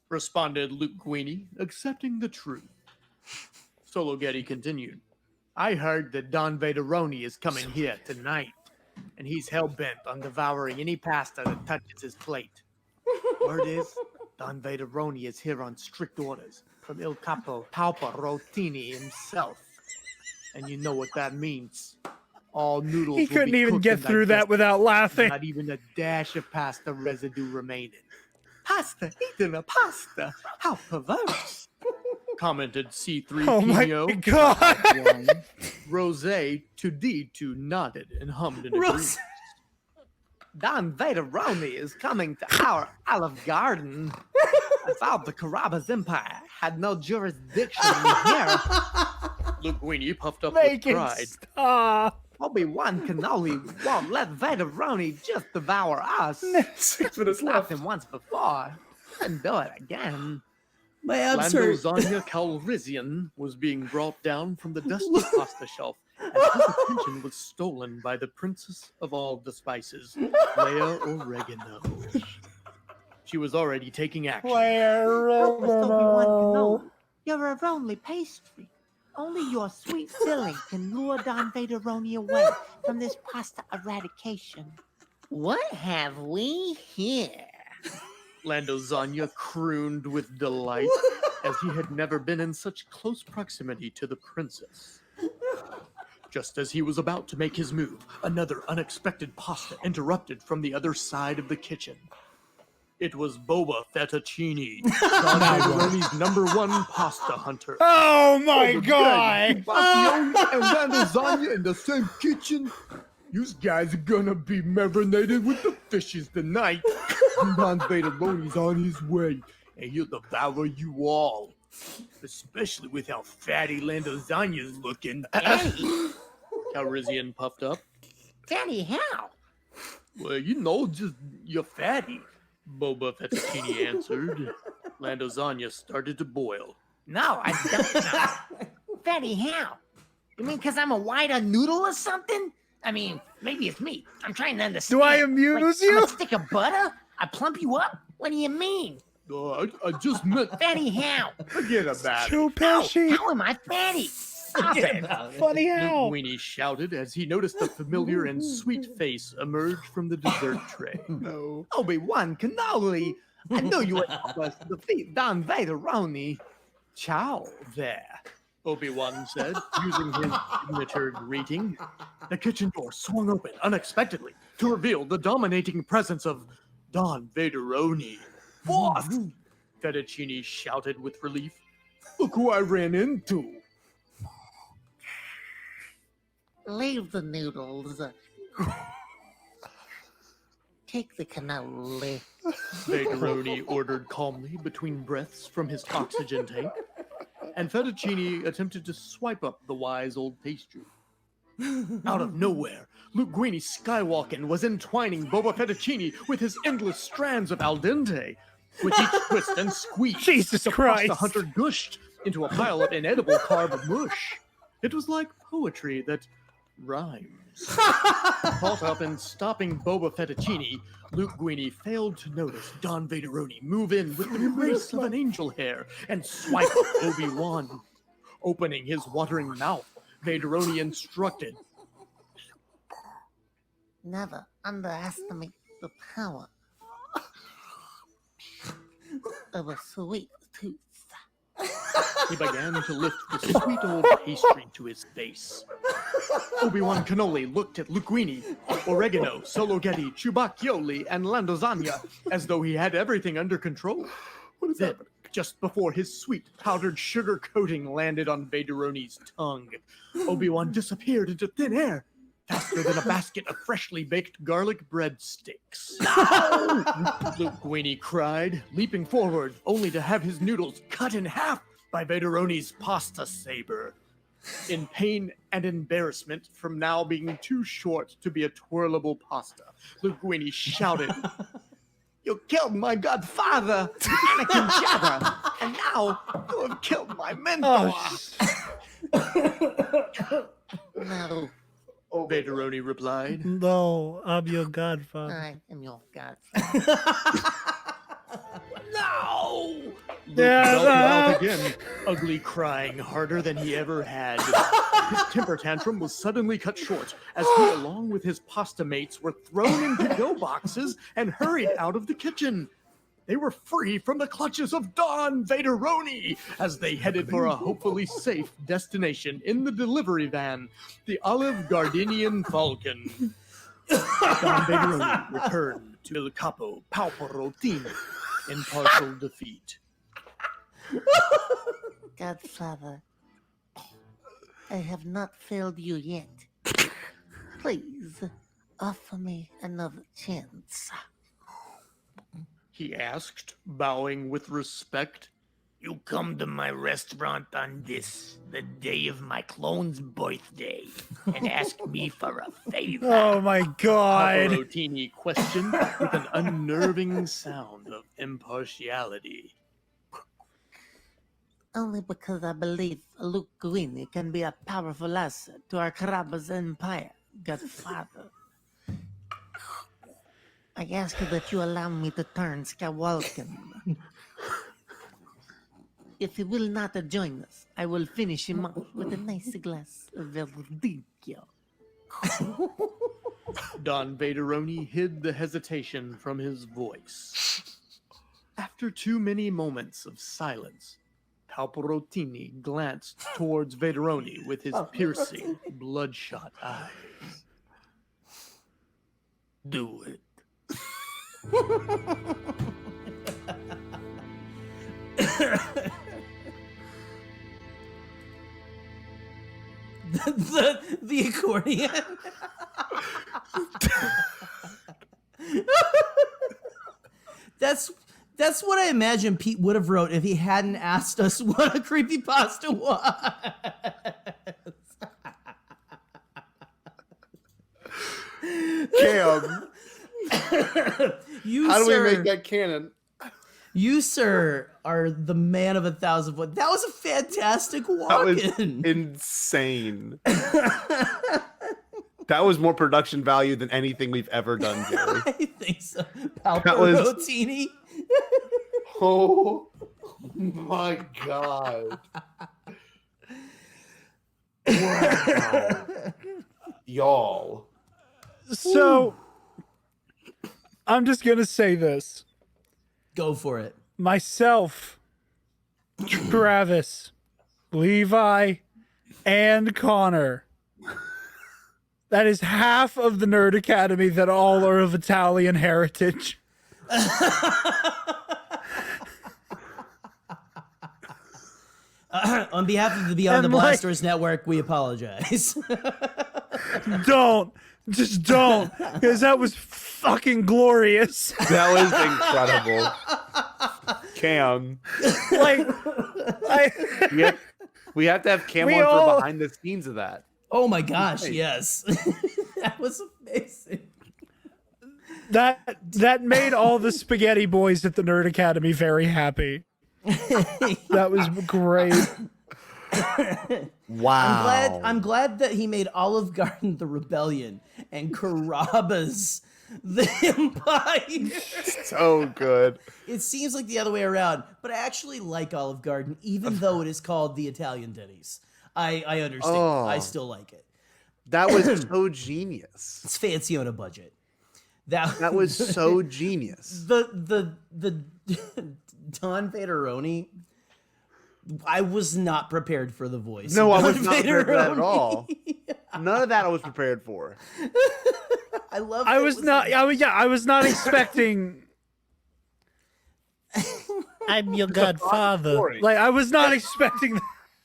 Responded Luke Guini, accepting the truth. Solo Getty continued. I heard that Don Vaderoni is coming here tonight, and he's hell-bent on devouring any pasta that touches his plate. Word is, Don Vaderoni is here on strict orders from Il Capo Palpa Rotini himself. And you know what that means. All noodles He will couldn't be even cooked get and through that digested, without laughing. Not even a dash of pasta residue remaining. Pasta eating a pasta. How perverse. Commented C3PO. Oh my god! Rose to D2 nodded and hummed in agreement. Don Vaderoni is coming to our Olive Garden. I thought the Carrabba's Empire had no jurisdiction here. Luke Guini puffed up Make with it pride. stop. Obi-Wan Kenobi won't let Vaderoni just devour us. 6 minutes Slapped left. him once before. Couldn't do it again. My abs hurt. Landozania Calrissian was being brought down from the dusty pasta shelf as his attention was stolen by the princess of all the spices, Leia Oregano. She was already taking action. Obi-Wan Kenobi, you're a only pastry. Only your sweet filling can lure Don Vaderoni away from this pasta eradication. What have we here? Landozania crooned with delight, as he had never been in such close proximity to the princess. Just as he was about to make his move, another unexpected pasta interrupted from the other side of the kitchen. It was Boba Fettuccine, Don Vaderoni's #1 pasta hunter. Oh my god! And Landozania in the same kitchen? You guys are gonna be marinated with the fishes tonight. Don Vaderoni's on his way, and he'll devour you all. Especially with how fatty Landozania's looking. Calrissian puffed up. Fatty how? Well, you know, just you're fatty. Boba Fettuccine answered. Landozania started to boil. No, I don't know. Fatty how? You mean because I'm a wider noodle or something? I mean, maybe it's me. I'm trying to understand. Do I amuse you? I'm a stick of butter? I plump you up? What do you mean? I just meant Fatty how? forget about it. Joe Pesci. How am I fatty? Stop it. Funny Luke how? Guini shouted as he noticed a familiar and sweet face emerge from the dessert tray. No. Obi-Wan Kenobi. I knew you would help us defeat Don Vaderoni. Ciao there. Obi-Wan said, using his signature greeting. The kitchen door swung open unexpectedly to reveal the dominating presence of Don Vaderoni. Boss! Fettuccine shouted with relief. Look who I ran into. Leave the noodles. Take the cannoli. Vaderoni ordered calmly between breaths from his oxygen tank, and Fettuccine attempted to swipe up the wise old pastry. Out of nowhere, Luke Guini Skywalken was entwining Boba Fettuccine with his endless strands of al dente. With each twist and squeeze, Jesus the Christ. pasta hunter gushed into a pile of inedible carb mush. It was like poetry that rhymes. Caught up in stopping Boba Fettuccine, Luke Guini failed to notice Don Vaderoni move in with the grace of an angel hair and swipe up Obi-Wan. Opening his watering mouth, Vaderoni instructed. Never underestimate the power of a sweet tooth. He began to lift the sweet old pastry to his face. Obi-Wan Kenobi looked at Luke Guini, Oregano, Solo Getty, Chewbacchioli, and Landozania as though he had everything under control. What is Then, happening? just before his sweet powdered sugar coating landed on Vaderoni's tongue. Obi-Wan disappeared into thin air, faster than a basket of freshly baked garlic breadsticks. No! Luke Guini cried, leaping forward, only to have his noodles cut in half by Vaderoni's pasta saber. In pain and embarrassment from now being too short to be a twirlable pasta, Luke Guini shouted, You killed my godfather, Anakin Jabba, and now you have killed my mentor. No, Vaderoni replied. No, I'm your godfather. I am your godfather. No! Luke belted out again, ugly, crying harder than he ever had. His temper tantrum was suddenly cut short as he, along with his pasta mates, were thrown in to-go boxes and hurried out of the kitchen. They were free from the clutches of Don Vaderoni as they headed for a hopefully safe destination in the delivery van, the Olive Gardenian Falcon. Don Vaderoni returned to Il Capo Pauperotini in partial defeat. Godfather, I have not failed you yet. Please, offer me another chance. He asked, bowing with respect. You come to my restaurant on this, the day of my clone's birthday, and ask me for a favor. Oh my god. Paparotini questioned with an unnerving sound of impartiality. Only because I believe Luke Guini can be a powerful asset to our Karaba's empire, Godfather. I ask that you allow me to turn Skywalker. If he will not join us, I will finish him off with a nice glass of Verdicchio. Don Vaderoni hid the hesitation from his voice. After too many moments of silence, Palparotini glanced towards Vaderoni with his piercing, bloodshot eyes. Do it. the accordion. That's what I imagine Pete would have wrote if he hadn't asked us what a creepypasta was. Cam, You, how do sir, we make that canon? You, sir, are the man of 1,000 voices. That was a fantastic That was walk-in. insane. That was more production value than anything we've ever done, Jerry. I think so. That was- Palparotini. Oh my god. Wow. Y'all. So, I'm just going to say this. Go for it. Myself, Travis, Levi, and Connor. That is half of the Nerd Academy that all are of Italian heritage. On behalf of the Beyond the And, like- Blasters Network, we apologize. Don't. Just don't. Because that was fucking glorious. That was incredible. Cam. Like, We have to have Cam We on all- for behind the scenes of that. Oh my gosh, Right. yes. That was amazing. that made all the spaghetti boys at the Nerd Academy very happy. That was great. Wow. I'm glad that he made Olive Garden the rebellion and Carrabba's the empire. So good. It seems like the other way around, but I actually like Olive Garden, even though it is called the Italian Denny's. I understand. Oh. I still like it. That was so genius. It's fancy on a budget. That was so genius. The Don Vaderoni. I was not prepared for the voice. No, of I was Don not prepared for that at Vaderoni. all. None of that I was prepared for. I love. I was not expecting I'm your It's a godfather. story. Like, I was not expecting that.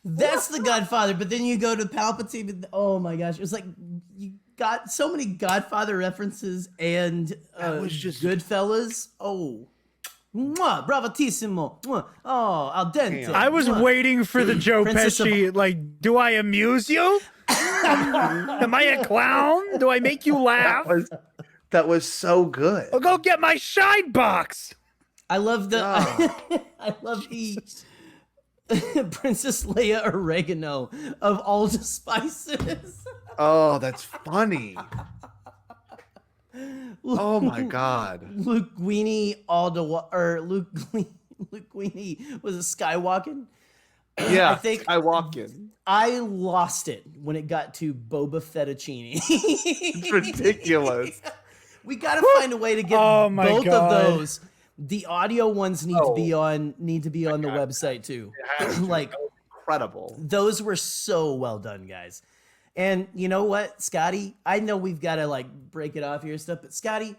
That's the Godfather, but then you go to Palpatine. And, oh my gosh, it was like you got so many Godfather references and was just- Goodfellas. Oh, mwah, bravissimo. Mwah. Oh, al dente. I was Mwah. waiting for the Joe Princess of- Pesci, like, do I amuse you? Am I a clown? Do I make you laugh? That was so good. I'll go get my shine box. I love the. Oh. I love the. Princess Leia oregano of all the spices. Oh, that's funny. Oh my god. Linguini Linguini was a Skywalking. Yeah, I think Skywalking. I lost it when it got to Boba Fettuccine. It's ridiculous. We gotta find a way to get Oh my both God. of those. The audio ones need to be on the website too. Like Incredible. those were so well done, guys. And you know what, Scotty? I know we've got to like break it off here and stuff, but Scotty,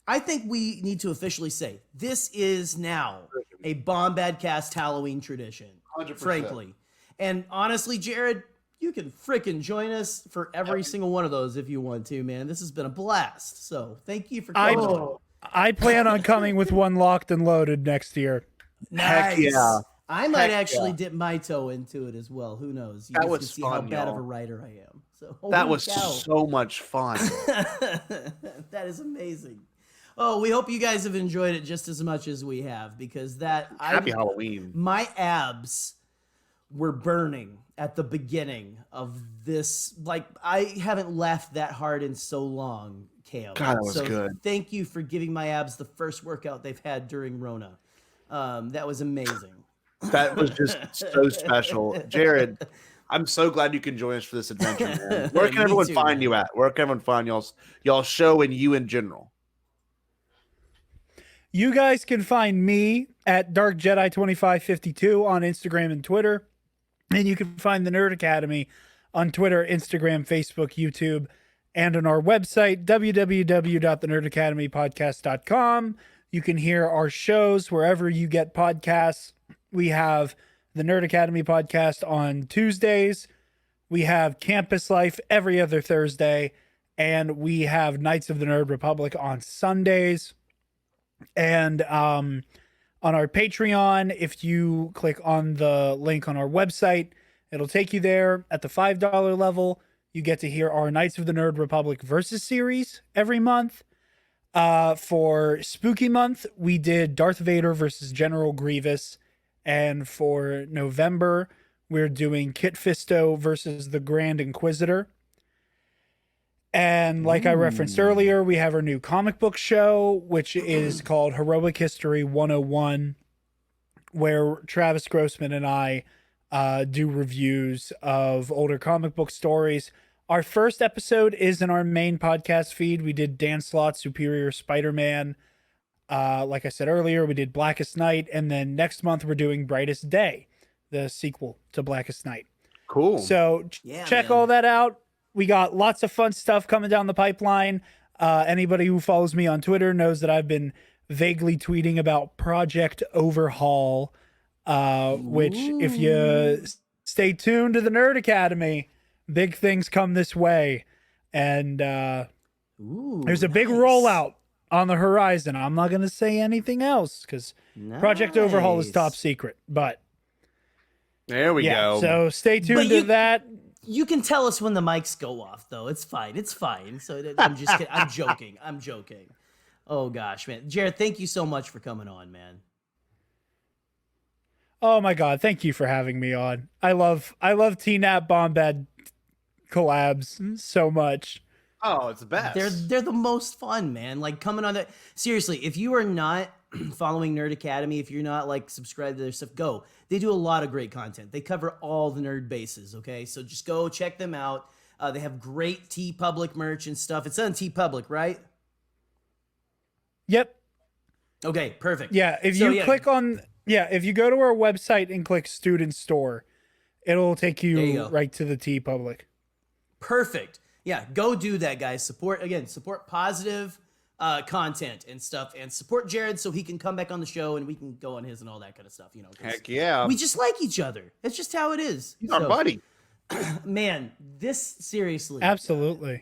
I think we need to officially say this is now a Bombadcast Halloween tradition. 100%. Frankly. And honestly, Jared, you can frickin' join us for every single one of those if you want to, man. This has been a blast. So thank you for coming. I plan on coming with one locked and loaded next year. Nice. Heck yeah. I might Heck actually yeah. dip my toe into it as well. Who knows? You That guys was can see fun, how bad of y'all. a writer I am. So That holy was cow. so much fun. That is amazing. Oh, we hope you guys have enjoyed it just as much as we have, because Happy Halloween. my abs were burning at the beginning of this. Like, I haven't laughed that hard in so long, Cam. God, that was so good. Thank you for giving my abs the first workout they've had during Rona. That was amazing. That was just so special. Jared, I'm so glad you can join us for this adventure, man. Where can Me everyone too, find man. you at? Where can everyone find y'all show and you in general? You guys can find me at Dark Jedi 2552 on Instagram and Twitter. And you can find the Nerd Academy on Twitter, Instagram, Facebook, YouTube, and on our website, www.thenerdacademypodcast.com. You can hear our shows wherever you get podcasts. We have the Nerd Academy podcast on Tuesdays. We have Campus Life every other Thursday. And we have Knights of the Nerd Republic on Sundays. And on our Patreon, if you click on the link on our website, it'll take you there. At the $5 level, you get to hear our Knights of the Nerd Republic versus series every month. For Spooky Month, we did Darth Vader versus General Grievous. And for November, we're doing Kit Fisto versus the Grand Inquisitor. And like I referenced earlier, we have our new comic book show, which is called Heroic History 101, where Travis Grossman and I do reviews of older comic book stories. Our first episode is in our main podcast feed. We did Dan Slott's Superior Spider-Man. Like I said earlier, we did Blackest Night. And then next month, we're doing Brightest Day, the sequel to Blackest Night. Cool. So Yeah, check man. all that out. We got lots of fun stuff coming down the pipeline. Anybody who follows me on Twitter knows that I've been vaguely tweeting about Project Overhaul, which if you stay tuned to the Nerd Academy, big things come this way. And there's a big nice. rollout on the horizon. I'm not going to say anything else because Project Overhaul is top Nice. secret. But there we yeah, go. so stay tuned But to you- that. You can tell us when the mics go off, though. It's fine. It's fine. So I'm just kidding. I'm joking. I'm joking. Oh gosh, man. Jared, thank you so much for coming on, man. Oh my God. Thank you for having me on. I love T-Nap Bombad collabs so much. Oh, it's the best. They're the most fun, man. Like coming on that. Seriously, if you are not following Nerd Academy, if you're not like subscribed to their stuff, go. They do a lot of great content. They cover all the nerd bases. Okay, so just go check them out. They have great TeePublic merch and stuff. It's on TeePublic, right? Yep. Okay, perfect. Yeah. If So, you click on, if you go to our website and click Student Store, it'll take There you you go. right to the TeePublic. Perfect. Yeah, go do that, guys. Support positive, content and stuff, and support Jared so he can come back on the show and we can go on his and all that kind of stuff. 'Cause Heck yeah. we just like each other. It's just how it is. He's our buddy. Man, this seriously. Absolutely.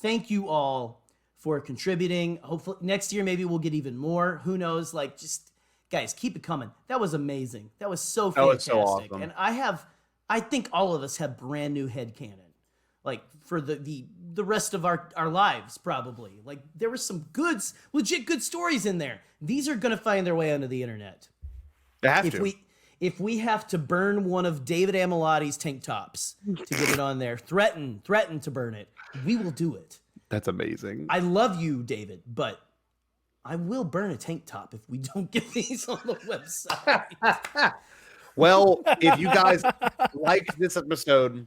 Thank you all for contributing. Hopefully next year maybe we'll get even more. Who knows? Like, just guys, keep it coming. That was amazing. That was so fantastic. That was so awesome. And I think all of us have brand new headcanon. Like for the rest of our lives, probably. Like there were some legit good stories in there. These are gonna find their way onto the internet. They have to. If we have to burn one of David Amelotti's tank tops to get it on there, threaten to burn it, we will do it. That's amazing. I love you, David, but I will burn a tank top if we don't get these on the website. Well, if you guys like this episode,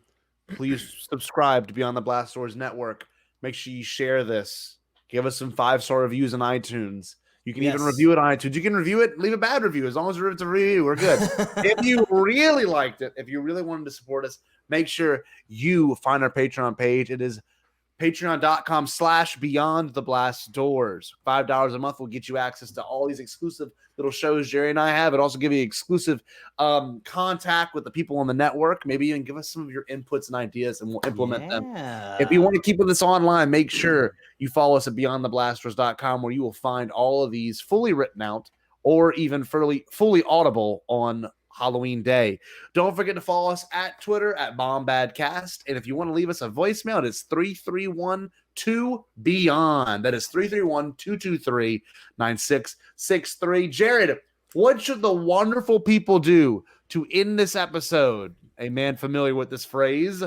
please subscribe to Beyond the Blast Doors Network. Make sure you share this. Give us some 5-star reviews on iTunes. You can even review it on iTunes. You can review it, leave a bad review. As long as it's a review, we're good. If you really liked it, if you really wanted to support us, make sure you find our Patreon page. It is patreon.com/Beyond the Blast Doors. $5 a month will get you access to all these exclusive little shows Jerry and I have. It also give you exclusive contact with the people on the network. Maybe even give us some of your inputs and ideas, and we'll implement them. If you want to keep with us online, make sure you follow us at beyondtheblasters.com, where you will find all of these fully written out or even fully audible on Halloween Day. Don't forget to follow us at Twitter at Bombadcast. And if you want to leave us a voicemail, it's 331-2BEYOND. That is 331-223-9663. Jared, what should the wonderful people do to end this episode? A man familiar with this phrase.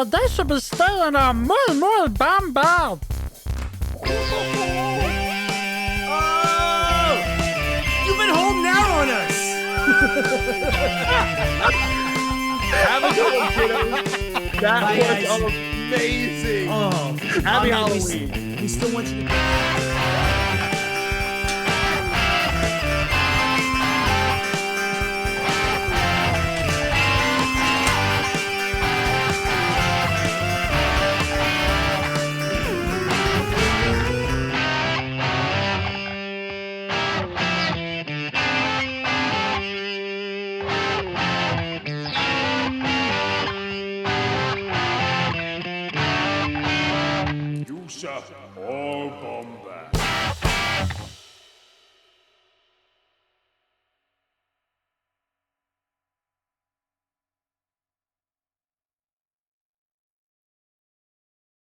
They should be staying on more Bombad. You've been home now on us. Have a good one, kiddos. That was amazing. Oh, Happy Halloween. We still want you to. All Bombad.